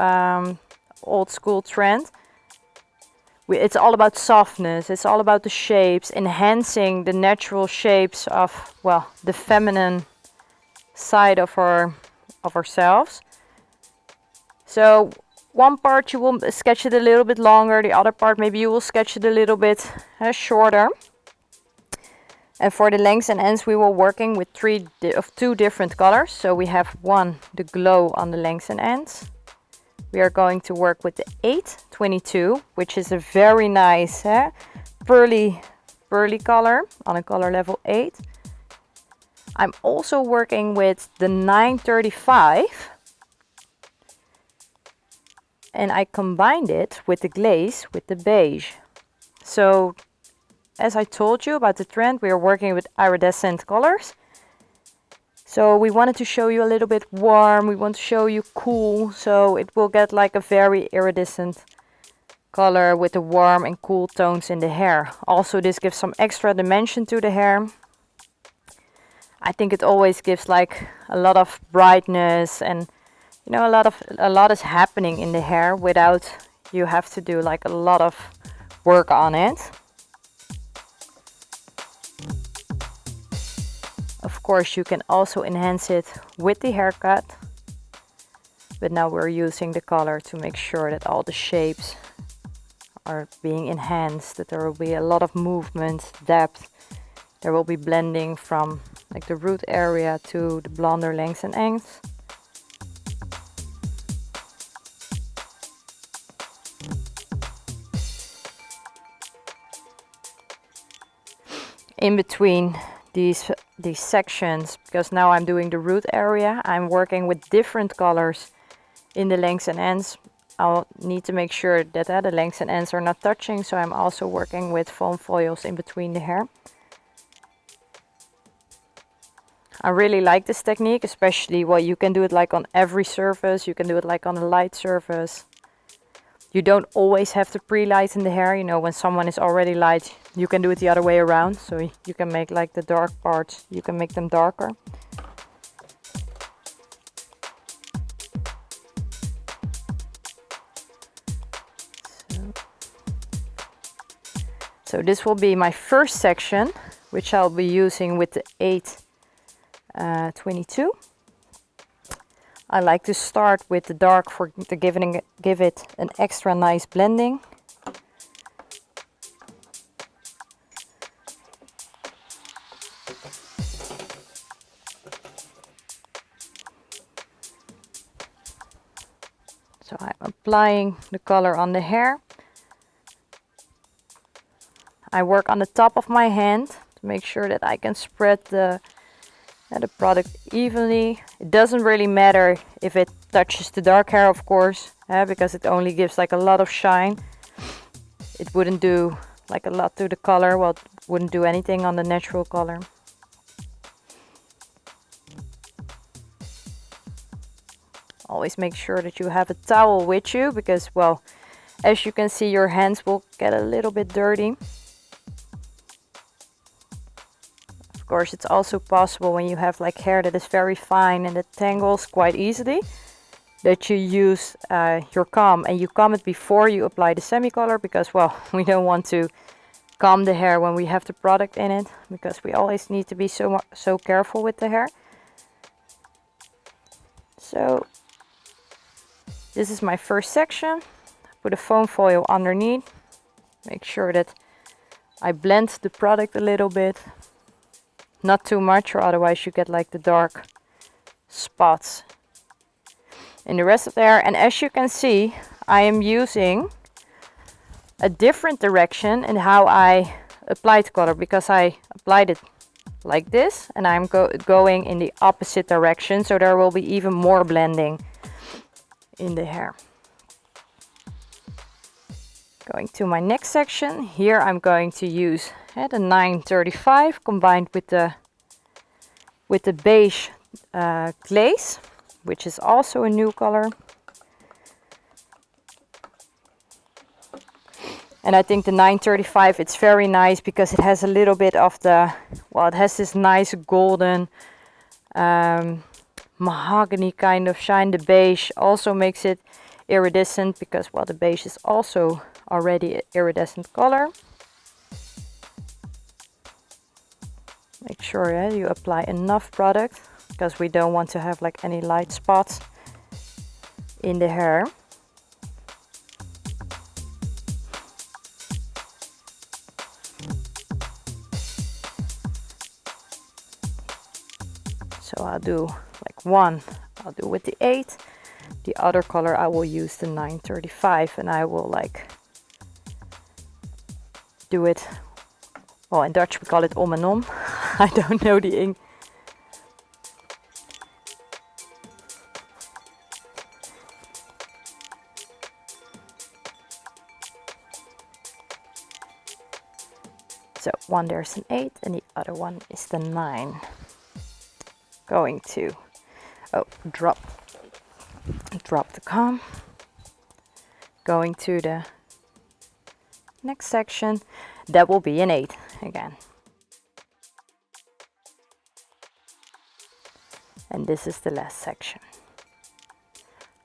old school trend. It's all about softness, it's all about the shapes, enhancing the natural shapes of, well, the feminine side of ourselves. So one part you will sketch it a little bit longer, the other part maybe you will sketch it a little bit shorter. And for the lengths and ends, we were working with two different colors. So we have one, the glow on the lengths and ends. We are going to work with the 822, which is a very nice pearly color on a color level 8. I'm also working with the 935. And I combined it with the glaze, with the beige. So, as I told you about the trend, we are working with iridescent colors. So we wanted to show you a little bit warm, we want to show you cool, so it will get like a very iridescent color with the warm and cool tones in the hair. Also, this gives some extra dimension to the hair. I think it always gives like a lot of brightness, and you know, a lot is happening in the hair without you have to do like a lot of work on it. Of course, you can also enhance it with the haircut, but now we're using the color to make sure that all the shapes are being enhanced, that there will be a lot of movement, depth. There will be blending from like the root area to the blonder lengths and ends. In between these these sections, because now I'm doing the root area, I'm working with different colors in the lengths and ends. I'll need to make sure that the lengths and ends are not touching, so I'm also working with foam foils in between the hair. I really like this technique, especially, well, you can do it like on every surface, you can do it like on a light surface. You don't always have to pre-lighten the hair, you know, when someone is already light, you can do it the other way around. So you can make like the dark parts, you can make them darker. So this will be my first section, which I'll be using with the 822. I like to start with the dark for the give it an extra nice blending. So I'm applying the color on the hair. I work on the top of my hand to make sure that I can spread the product evenly. It doesn't really matter if it touches the dark hair, of course, because it only gives like a lot of shine. It wouldn't do like a lot to the color. Well, it wouldn't do anything on the natural color. Always make sure that you have a towel with you, because, well, as you can see, your hands will get a little bit dirty. Of course, it's also possible when you have like hair that is very fine and it tangles quite easily, that you use your comb and you comb it before you apply the semi-color, because, well, we don't want to comb the hair when we have the product in it, because we always need to be so careful with the hair. So this is my first section. Put a foam foil underneath. Make sure that I blend the product a little bit. Not too much, or otherwise you get like the dark spots in the rest of the hair. And as you can see, I am using a different direction in how I applied the color, because I applied it like this and I'm going in the opposite direction, so there will be even more blending in the hair. Going to my next section. Here I'm going to use the 935 combined with the beige glaze, which is also a new color. And I think the 935, it's very nice because it has a little bit of the, well, it has this nice golden mahogany kind of shine. The beige also makes it iridescent because, well, the beige is also already an iridescent color. Make sure you apply enough product, because we don't want to have like any light spots in the hair. So I'll do like one, I'll do with the 8. The other color I will use the 935, and I will like do it, well, in Dutch we call it om en om. I don't know the ink. So one, there's an 8 and the other one is the 9. Going to drop the comb. Going to the next section, that will be an 8 again. And this is the last section.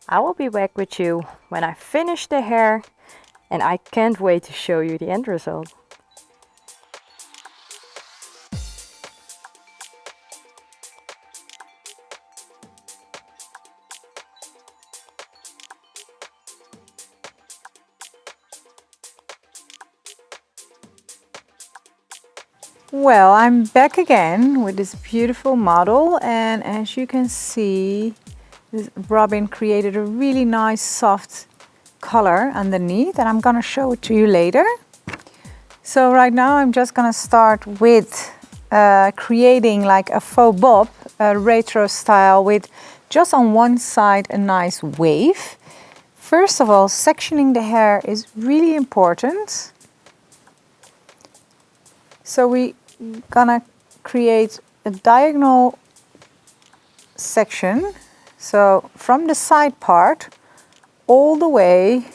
I will be back with you when I finish the hair, and I can't wait to show you the end result. Well, I'm back again with this beautiful model, and as you can see, this Robin created a really nice soft color underneath, and I'm gonna show it to you later. So right now I'm just gonna start with creating like a faux bob, a retro style with just on one side a nice wave. First of all, sectioning the hair is really important. So we're gonna create a diagonal section. So from the side part all the way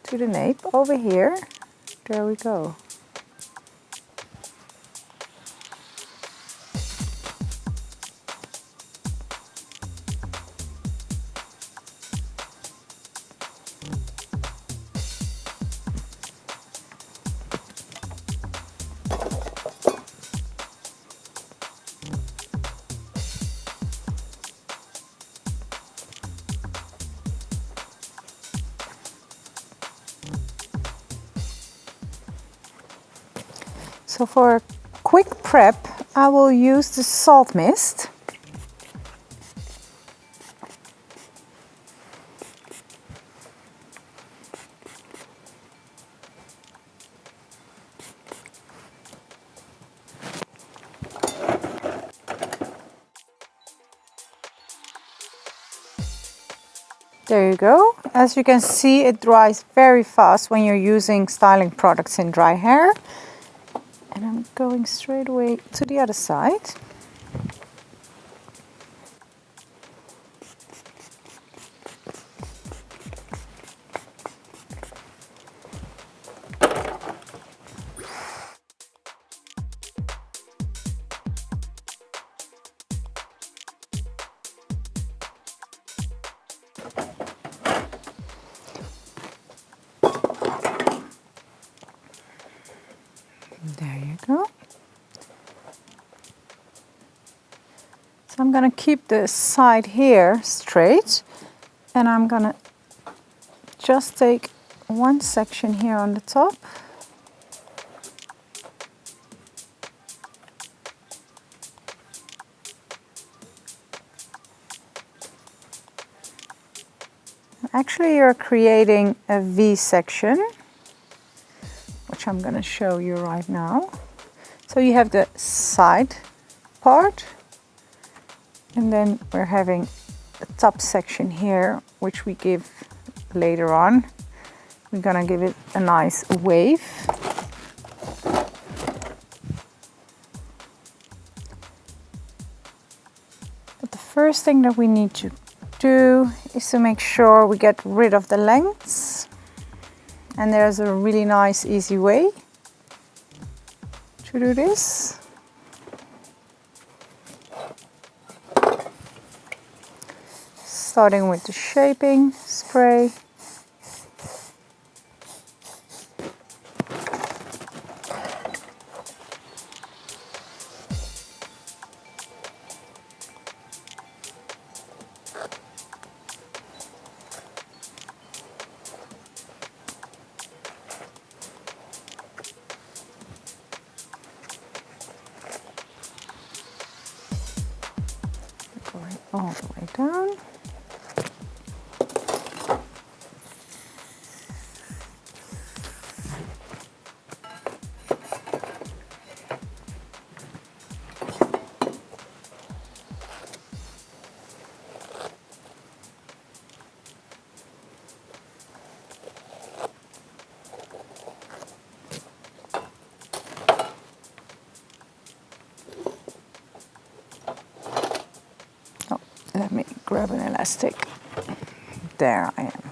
to the nape over here. There we go. So for a quick prep, I will use the salt mist. There you go. As you can see, it dries very fast when you're using styling products in dry hair. And I'm going straight away to the other side. There you go. So I'm going to keep the side here straight, and I'm going to just take one section here on the top. Actually, you're creating a V section, which I'm going to show you right now. So you have the side part, and then we're having the top section here, which we give later on. We're going to give it a nice wave. But the first thing that we need to do is to make sure we get rid of the lengths. And there's a really nice, easy way to do this. Starting with the shaping spray. Going all the way down. Let me grab an elastic. There I am.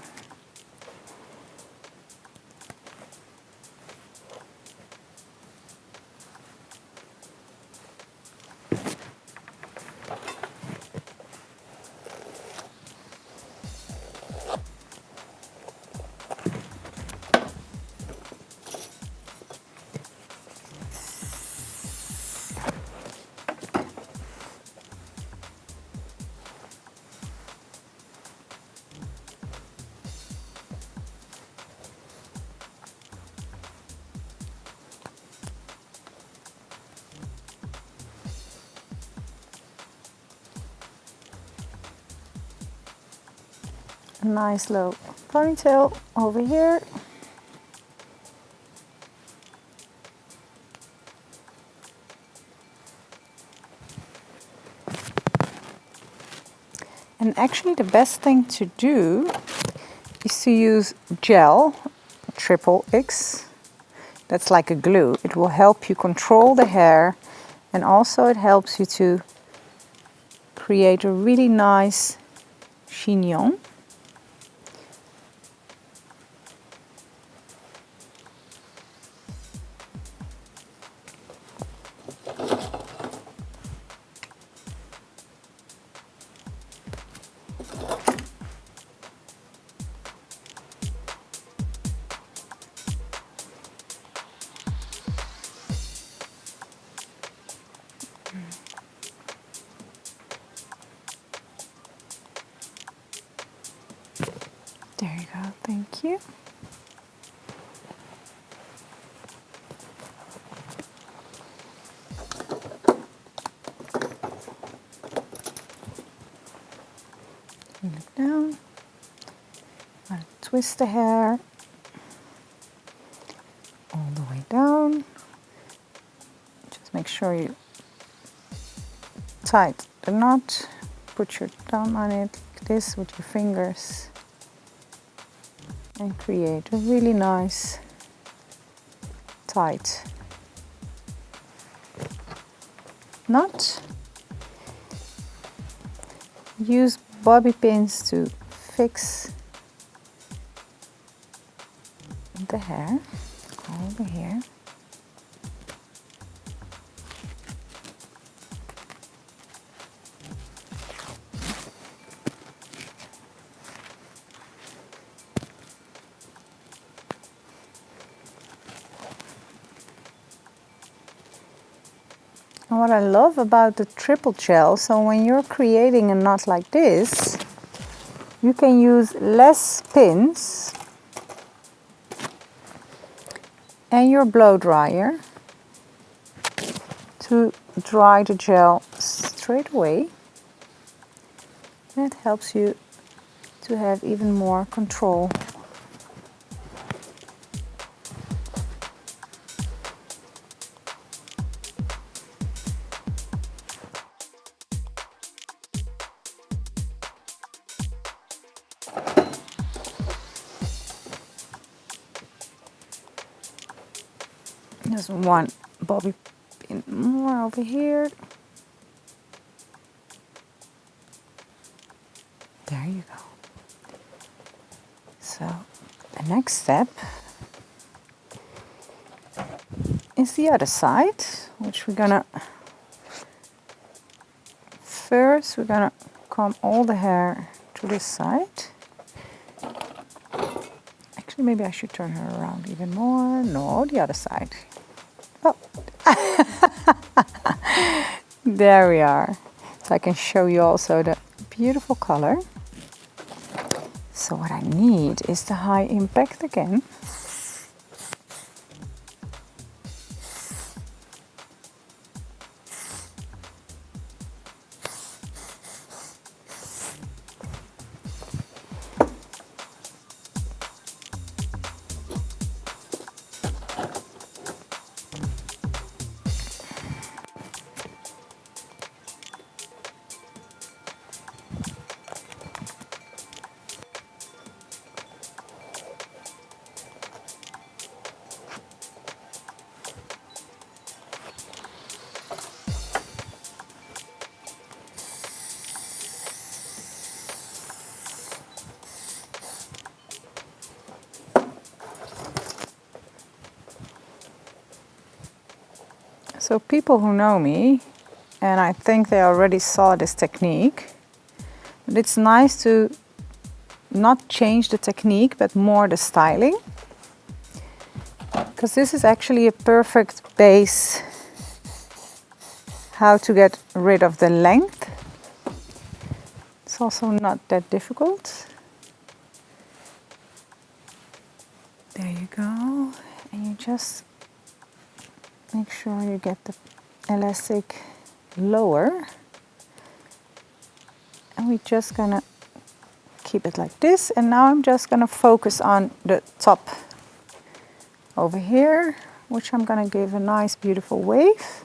A nice low ponytail over here. And actually the best thing to do is to use gel, XXX. That's like a glue. It will help you control the hair, and also it helps you to create a really nice chignon. There you go, thank you. You look down, I'll twist the hair all the way down. Just make sure you tight the knot, put your thumb on it like this with your fingers, and create a really nice tight knot. Use bobby pins to fix the hair over here. And what I love about the triple gel, so when you're creating a knot like this, you can use less pins and your blow dryer to dry the gel straight away. That helps you to have even more control. There's one bobby pin more over here. There you go. So the next step is the other side, which we're gonna first comb all the hair to this side. Actually, maybe I should turn her around even more. No, the other side. Oh, there we are. So I can show you also the beautiful color. So what I need is the high impact again. So people who know me, and I think they already saw this technique, but it's nice to not change the technique, but more the styling. Because this is actually a perfect base how to get rid of the length. It's also not that difficult. There you go. And you just make sure you get the elastic lower. And we're just gonna keep it like this. And now I'm just gonna focus on the top over here, which I'm gonna give a nice beautiful wave.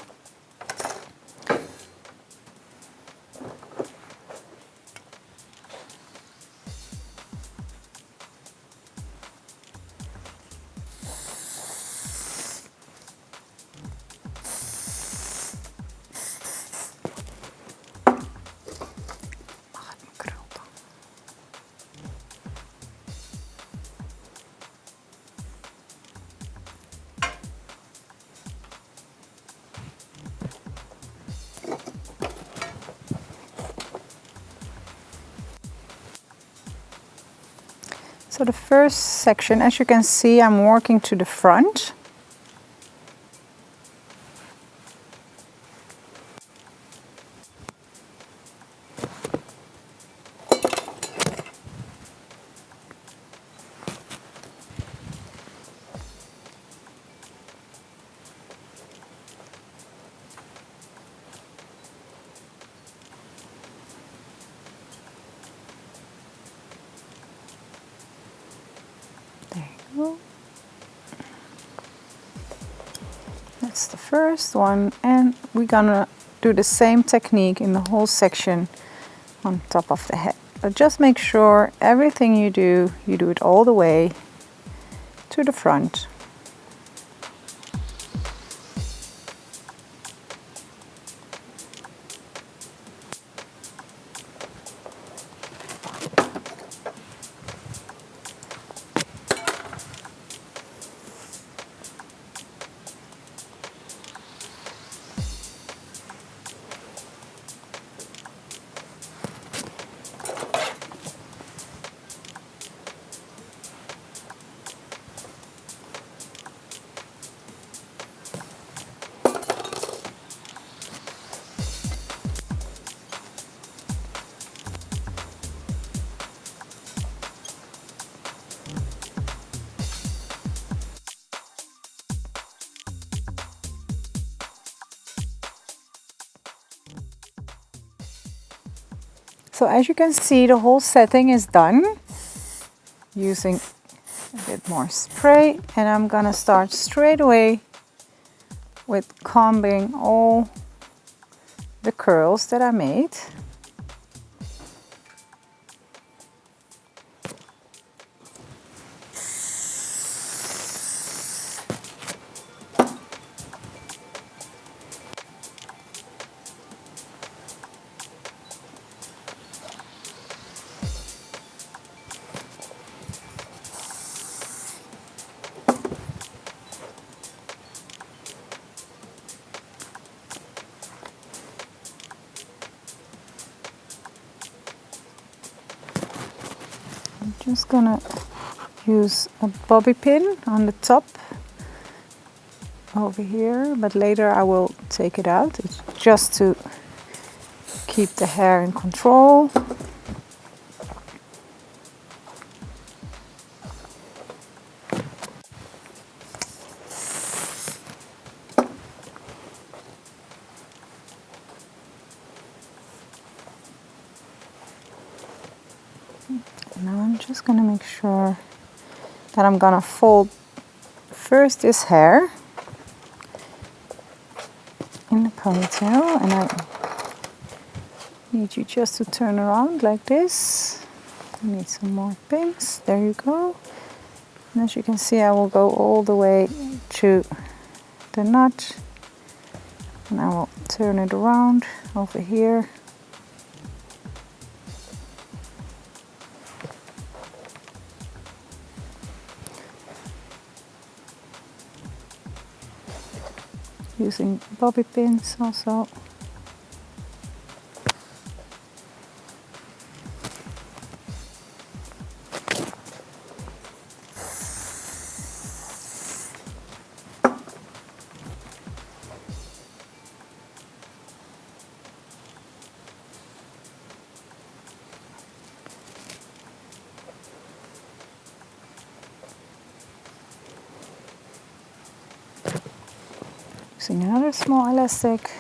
So the first section, as you can see, I'm working to the front. There you go. That's the first one, and we're gonna do the same technique in the whole section on top of the head. But just make sure everything you do it all the way to the front. So as you can see, the whole setting is done using a bit more spray, and I'm gonna start straight away with combing all the curls that I made. I'm just gonna use a bobby pin on the top over here, but later I will take it out. It's just to keep the hair in control. Now I'm just gonna make sure that I'm gonna fold first this hair in the ponytail, and I need you just to turn around like this. I need some more pins. There you go. And as you can see, I will go all the way to the knot, and I will turn it around over here. Using bobby pins also. Using another small elastic.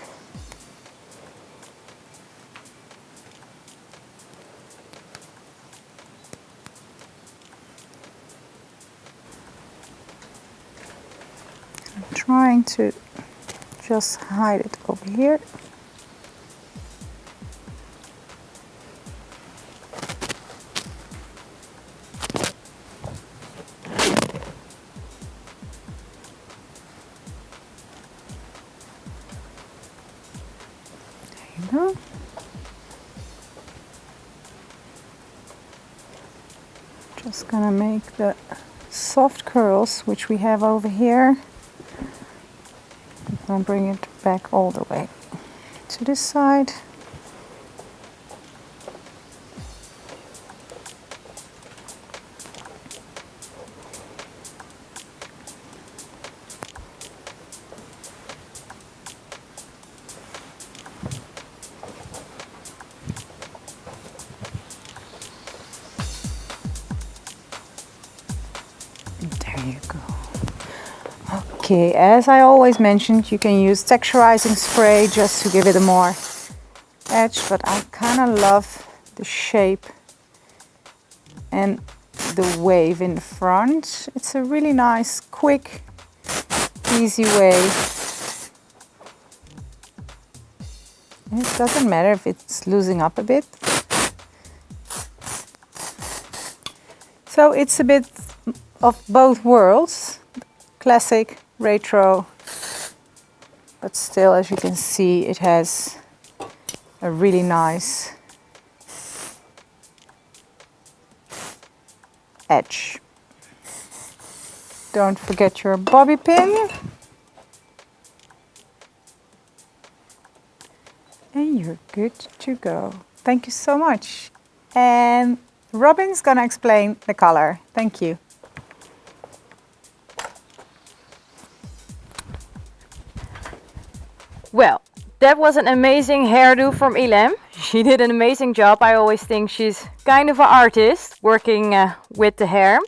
I'm trying to just hide it over here. Just gonna make the soft curls which we have over here. I'm gonna bring it back all the way to this side. Okay, as I always mentioned, you can use texturizing spray just to give it a more edge, but I kind of love the shape and the wave in the front. It's a really nice, quick, easy way. And it doesn't matter if it's losing up a bit. So it's a bit of both worlds, classic, retro, but still, as you can see, it has a really nice edge. Don't forget your bobby pin. And you're good to go. Thank you so much. And Robin's gonna explain the color. Thank you. Well, that was an amazing hairdo from Ilem. She did an amazing job. I always think she's kind of an artist working with the hair.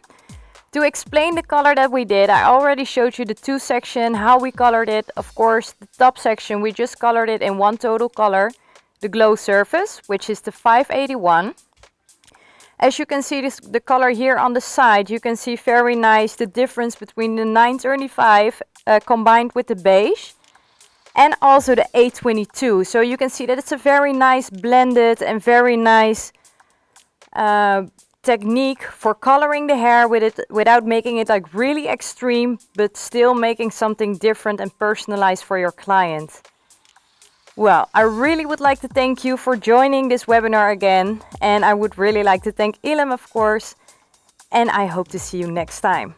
To explain the color that we did, I already showed you the two section, how we colored it. Of course, the top section, we just colored it in one total color, the glow surface, which is the 581. As you can see, the color here on the side, you can see very nice the difference between the 935 combined with the beige. And also the 822. So you can see that it's a very nice blended and very nice technique for coloring the hair with it without making it like really extreme, but still making something different and personalized for your client. Well, I really would like to thank you for joining this webinar again. And I would really like to thank Ilem, of course. And I hope to see you next time.